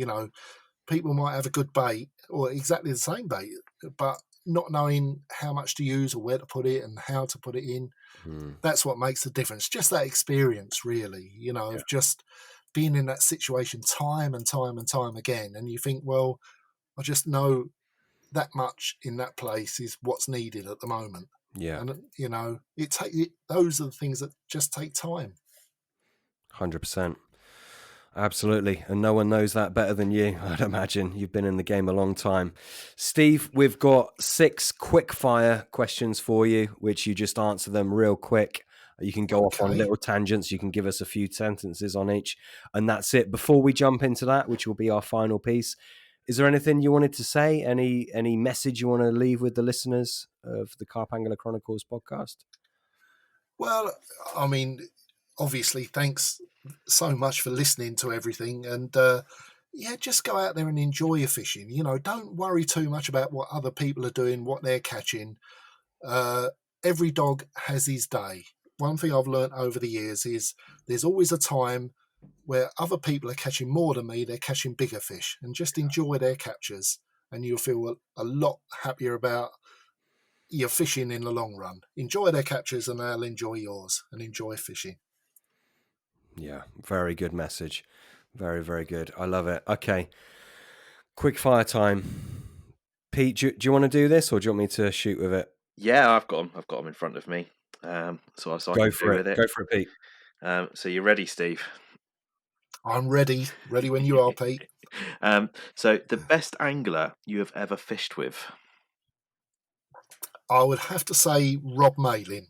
Speaker 2: People might have a good bait or exactly the same bait, but not knowing how much to use or where to put it and how to put it in. That's what makes the difference. Just that experience, really, of just being in that situation time and time and time again. And you think, well, I just know that much in that place is what's needed at the moment.
Speaker 1: Yeah.
Speaker 2: And, those are the things that just take time.
Speaker 1: 100%. Absolutely. And no one knows that better than you, I'd imagine. You've been in the game a long time. Steve, we've got 6 quick fire questions for you, which you just answer them real quick. You can go off on little tangents. You can give us a few sentences on each. And that's it. Before we jump into that, which will be our final piece, is there anything you wanted to say? Any message you want to leave with the listeners of the Carp Angler Chronicles podcast?
Speaker 2: Well, I mean, obviously, thanks so much for listening to everything. And just go out there and enjoy your fishing. Don't worry too much about what other people are doing, what they're catching. Every dog has his day. One thing I've learned over the years is there's always a time where other people are catching more than me. They're catching bigger fish, and just enjoy their captures, and you'll feel a lot happier about your fishing in the long run. Enjoy their captures and they'll enjoy yours, and enjoy fishing.
Speaker 1: Yeah, very good message. Very, very good. I love it. Okay. Quick fire time. Pete, do you want to do this or do you want me to shoot with it?
Speaker 3: Yeah, I've got them in front of me. So I
Speaker 1: Go
Speaker 3: can
Speaker 1: for
Speaker 3: do
Speaker 1: it.
Speaker 3: with it.
Speaker 1: Go for it, Pete.
Speaker 3: So you ready, Steve?
Speaker 2: I'm ready. Ready when you are, Pete.
Speaker 3: So the best angler you have ever fished with?
Speaker 2: I would have to say Rob Malin,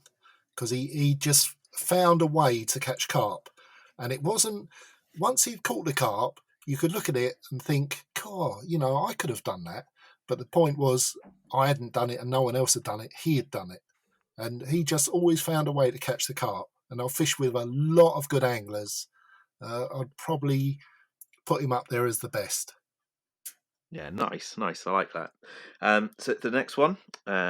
Speaker 2: because he just found a way to catch carp. And it wasn't, once he'd caught the carp, you could look at it and think, God, I could have done that. But the point was, I hadn't done it and no one else had done it. He had done it. And he just always found a way to catch the carp. And I've fished with a lot of good anglers. I'd probably put him up there as the best.
Speaker 3: Yeah, nice. I like that. So the next one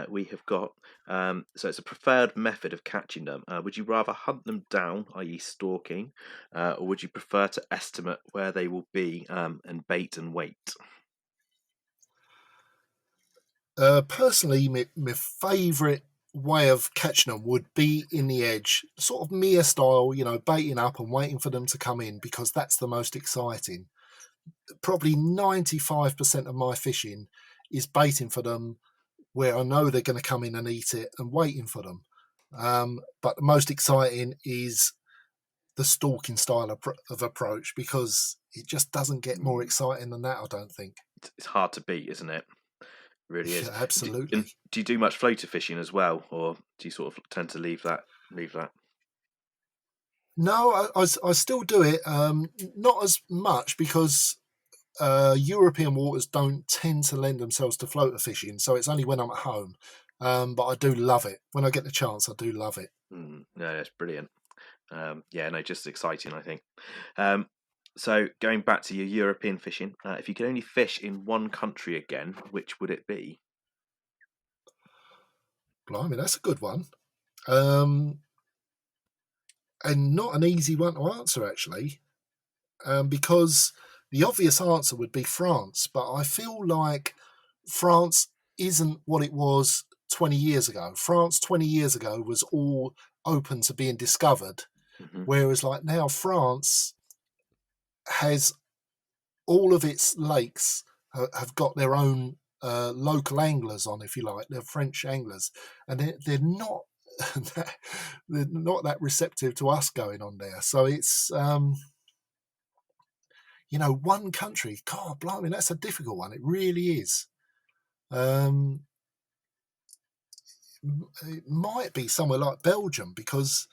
Speaker 3: we have got. So it's a preferred method of catching them. Would you rather hunt them down, i.e., stalking, or would you prefer to estimate where they will be and bait and wait?
Speaker 2: Personally, my favourite way of catching them would be in the edge, sort of Mia style, baiting up and waiting for them to come in, because that's the most exciting. Probably 95% of my fishing is baiting for them where I know they're going to come in and eat it, and waiting for them. But the most exciting is the stalking style of approach, because it just doesn't get more exciting than that, I don't think.
Speaker 3: It's hard to beat, isn't it? really is.
Speaker 2: Yeah, absolutely.
Speaker 3: Do you do much floater fishing as well, or do you sort of tend to leave that?
Speaker 2: No, I still do it. Not as much because European waters don't tend to lend themselves to floater fishing, so it's only when I'm at home. But I do love it. When I get the chance, I do love it.
Speaker 3: No, that's brilliant. Yeah, no, just exciting, I think. So going back to your European fishing, if you could only fish in one country again, which would it be?
Speaker 2: Blimey, that's a good one. And not an easy one to answer, actually, because the obvious answer would be France. But I feel like France isn't what it was 20 years ago. France 20 years ago was all open to being discovered, whereas like now France has all of its lakes have got their own local anglers on, if you like. They're French anglers, and they're not they're not that receptive to us going on there. So it's one country. God, blimey, that's a difficult one. It really is. It might be somewhere like Belgium, because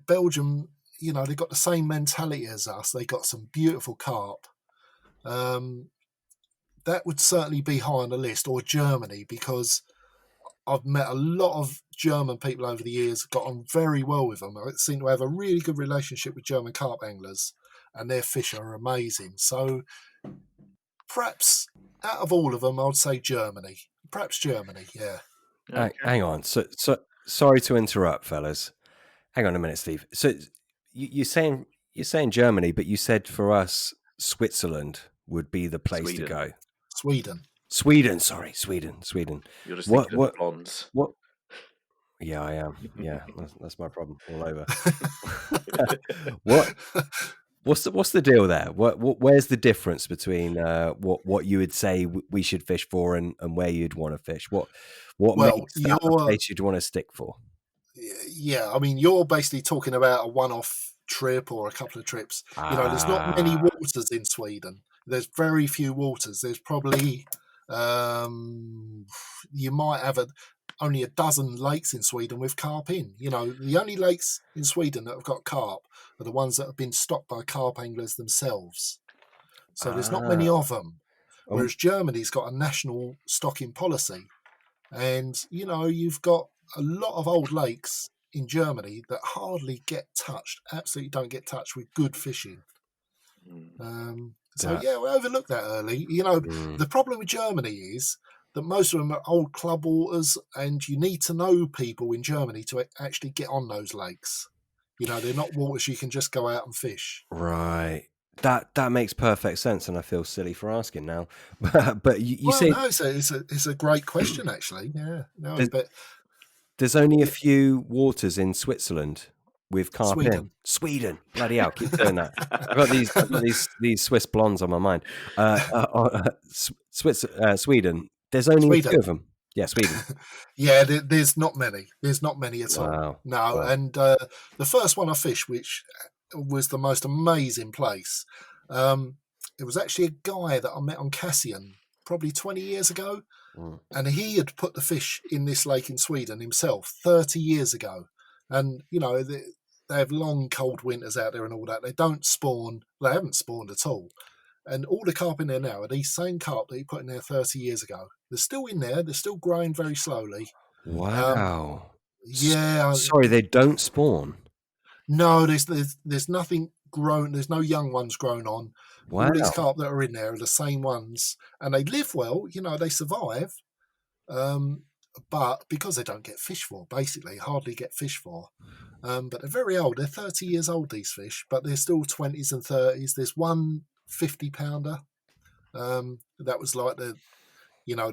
Speaker 2: Belgium, they've got the same mentality as us. They got some beautiful carp. That would certainly be high on the list. Or Germany, because I've met a lot of German people over the years, got on very well with them. I seem to have a really good relationship with German carp anglers, and their fish are amazing. So perhaps out of all of them, I would say Germany. Perhaps Germany, yeah.
Speaker 1: Okay. Hang on. So sorry to interrupt, fellas. Hang on a minute, Steve. So you're saying Germany, but you said for us Switzerland would be the place to go.
Speaker 2: Sweden.
Speaker 1: Sorry, Sweden.
Speaker 3: You're just thinking of the blondes.
Speaker 1: What? Yeah, I am. Yeah, that's my problem all over. What's the deal there? Where's the difference between what you would say we should fish for and where you'd want to fish? What makes that the place you'd want to stick for?
Speaker 2: Yeah, I mean, you're basically talking about a one-off trip or a couple of trips. There's not many waters in Sweden. There's very few waters. There's probably you might have only a dozen lakes in Sweden with carp in. The only lakes in Sweden that have got carp are the ones that have been stocked by carp anglers themselves. So there's not many of them. Whereas Germany's got a national stocking policy. And, you've got a lot of old lakes in Germany that hardly get touched, absolutely don't get touched with good fishing. So, we overlooked that early. The problem with Germany is that most of them are old club waters, and you need to know people in Germany to actually get on those lakes. They're not waters you can just go out and fish.
Speaker 1: Right. That makes perfect sense, and I feel silly for asking now. But you say
Speaker 2: no, it's a great question, actually. Yeah, no, but
Speaker 1: there's only a few waters in Switzerland with carp in. Sweden, bloody hell, keep doing that. I've got these Swiss blondes on my mind. Sweden. There's only a few of them. Yeah, Sweden.
Speaker 2: Yeah, there's not many. There's not many at all. No, wow. And the first one I fished, which was the most amazing place, it was actually a guy that I met on Cassien probably 20 years ago, and he had put the fish in this lake in Sweden himself 30 years ago. And, they have long, cold winters out there and all that. They don't spawn. They haven't spawned at all. And all the carp in there now are these same carp that he put in there 30 years ago. They're still in there. They're still growing very slowly.
Speaker 1: Wow.
Speaker 2: Yeah.
Speaker 1: Sorry, they don't spawn?
Speaker 2: No, there's nothing grown. There's no young ones grown on. Wow. All these carp that are in there are the same ones. And they live well. They survive. But because they don't get fish for, basically, hardly get fish for. But they're very old. They're 30 years old, these fish. But they're still 20s and 30s. There's one 50-pounder. That was like the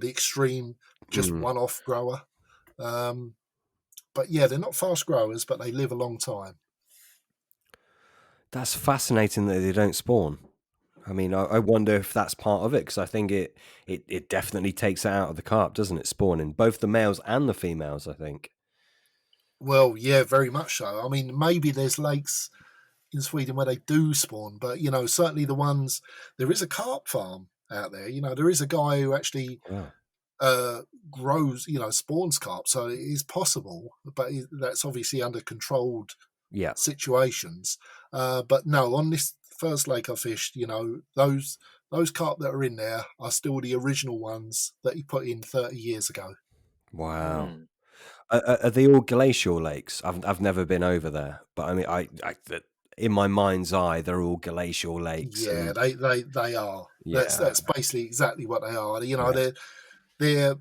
Speaker 2: extreme, just one-off grower. But yeah, they're not fast growers, but they live a long time.
Speaker 1: That's fascinating that they don't spawn. I mean, I wonder if that's part of it, because I think it definitely takes it out of the carp, doesn't it? Spawning, both the males and the females, I think.
Speaker 2: Well, yeah, very much so. I mean, maybe there's lakes in Sweden where they do spawn, but certainly the ones, there is a carp farm out there. There is a guy who actually grows, spawns carp. So it is possible, but that's obviously under controlled situations. But no, on this first lake I fished, those carp that are in there are still the original ones that he put in 30 years ago.
Speaker 1: Wow. Are they all glacial lakes? I've never been over there, but I mean, I in my mind's eye, they're all glacial lakes.
Speaker 2: Yeah,
Speaker 1: And
Speaker 2: they are. That's basically exactly what they are. They're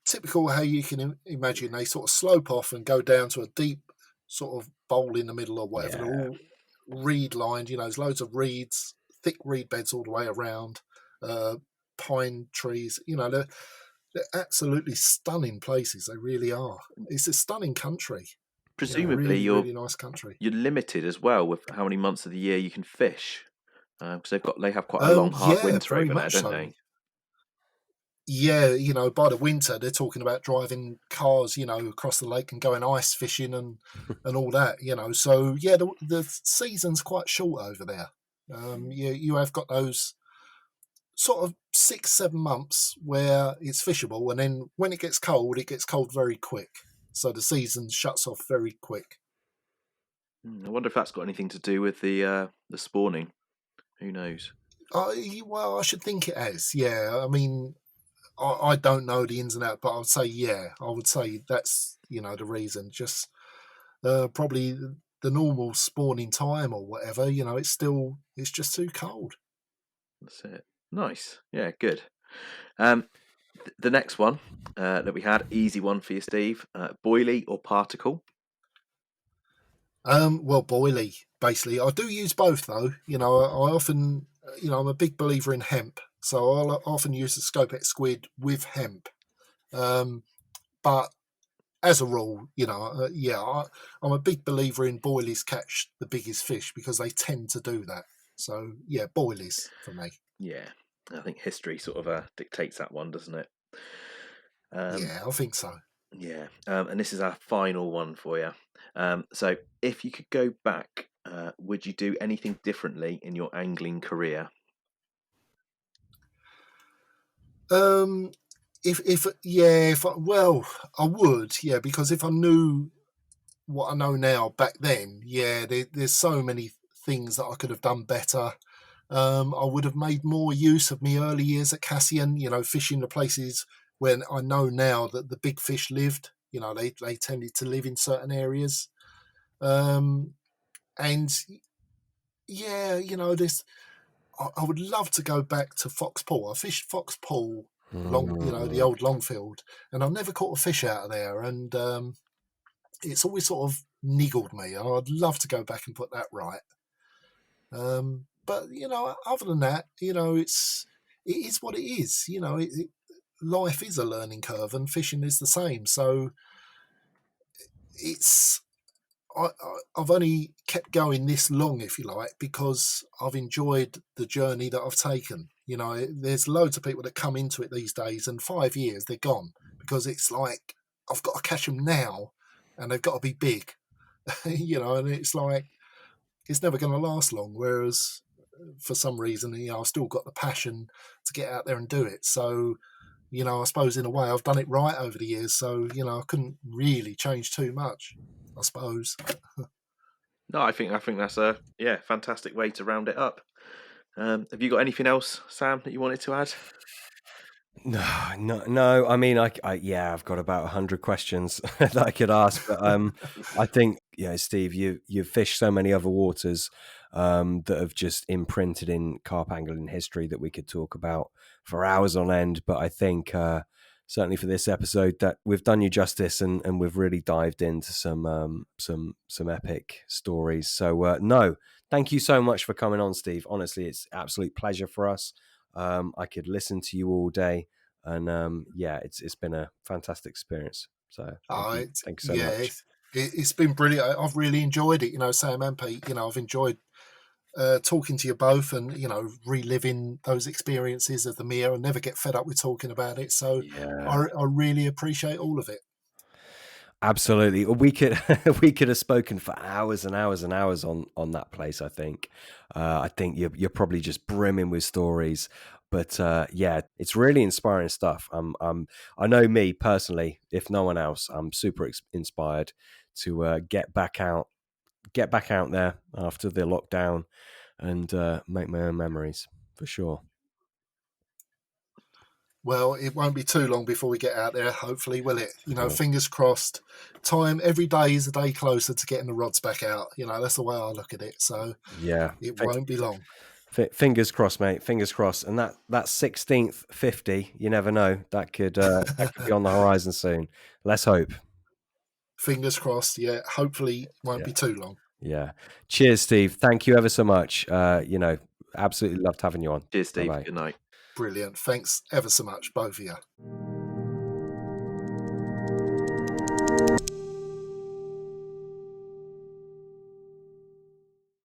Speaker 2: typical how you can imagine. They sort of slope off and go down to a deep sort of bowl in the middle or whatever. They're all reed lined. There's loads of reeds, thick reed beds all the way around, pine trees. They're absolutely stunning places. They really are. It's a stunning country.
Speaker 3: Presumably,
Speaker 2: really nice country.
Speaker 3: You're limited as well with how many months of the year you can fish, because they have quite a long, hard winter over there, don't they?
Speaker 2: Yeah, by the winter they're talking about driving cars, across the lake and going ice fishing and all that, So yeah, the season's quite short over there. You have got those sort of 6-7 months where it's fishable, and then when it gets cold very quick. So the season shuts off very quick.
Speaker 3: I wonder if that's got anything to do with the spawning. Who knows?
Speaker 2: Well, I should think it has. Yeah, I mean, I don't know the ins and outs, but I would say that's the reason. Just probably the normal spawning time or whatever. It's just too cold.
Speaker 3: That's it. Nice. Yeah, good. The next one that we had, easy one for you, Steve. Boilie or particle?
Speaker 2: Well, boilie, basically. I do use both, though. I often, I'm a big believer in hemp, so I'll often use the Scopex squid with hemp. But as a rule, I'm a big believer in boilies catch the biggest fish because they tend to do that. So, yeah, boilies for me.
Speaker 3: Yeah, I think history sort of dictates that one, doesn't it?
Speaker 2: Yeah, I think so.
Speaker 3: Yeah, and this is our final one for you. So, if you could go back, would you do anything differently in your angling career?
Speaker 2: I would, yeah, because if I knew what I know now back then, yeah, there's so many things that I could have done better. I would have made more use of my early years at Cassien, fishing the places when I know now that the big fish lived. They tended to live in certain areas. And yeah, this I would love to go back to Fox Pool. I fished Fox Pool the old Longfield, and I've never caught a fish out of there. And it's always sort of niggled me. I'd love to go back and put that right. But other than that, it is what it is. Life is a learning curve, and fishing is the same. So I've only kept going this long, if you like, because I've enjoyed the journey that I've taken. There's loads of people that come into it these days, and 5 years they're gone because it's like I've got to catch them now, and they've got to be big, and it's like it's never going to last long. Whereas for some reason, I've still got the passion to get out there and do it. So, I suppose in a way I've done it right over the years. So, I couldn't really change too much, I suppose.
Speaker 3: No, I think that's a fantastic way to round it up. Have you got anything else, Sam, that you wanted to add?
Speaker 1: No. I mean, I've got about 100 questions that I could ask, but I think, Steve, you've fished so many other waters that have just imprinted in carp angling history that we could talk about for hours on end. But I think certainly for this episode that we've done you justice, and we've really dived into some epic stories. So no, thank you so much for coming on, Steve. Honestly, it's an absolute pleasure for us. I could listen to you all day, and it's been a fantastic experience. So thank you so much.
Speaker 2: It's been brilliant. I've really enjoyed it. Sam and Pete. I've enjoyed talking to you both, and reliving those experiences of the Mere, and never get fed up with talking about it. So I really appreciate all of it.
Speaker 1: Absolutely, we could have spoken for hours and hours and hours on that place. I think you're probably just brimming with stories, But yeah, it's really inspiring stuff. I know me personally, if no one else, I'm super inspired to get back out there after the lockdown and make my own memories for sure.
Speaker 2: Well, it won't be too long before we get out there, hopefully, will it? Fingers crossed. Every day is a day closer to getting the rods back out. That's the way I look at it. So
Speaker 1: yeah,
Speaker 2: it won't be long.
Speaker 1: Fingers crossed, mate. Fingers crossed. And that 16th 50, you never know. That could be on the horizon soon. Let's hope.
Speaker 2: Fingers crossed. Yeah, hopefully won't be too long.
Speaker 1: Yeah. Cheers, Steve. Thank you ever so much. Absolutely loved having you on.
Speaker 4: Cheers, Steve.
Speaker 1: Bye-bye.
Speaker 4: Good night.
Speaker 2: Brilliant. Thanks ever so much, both of you.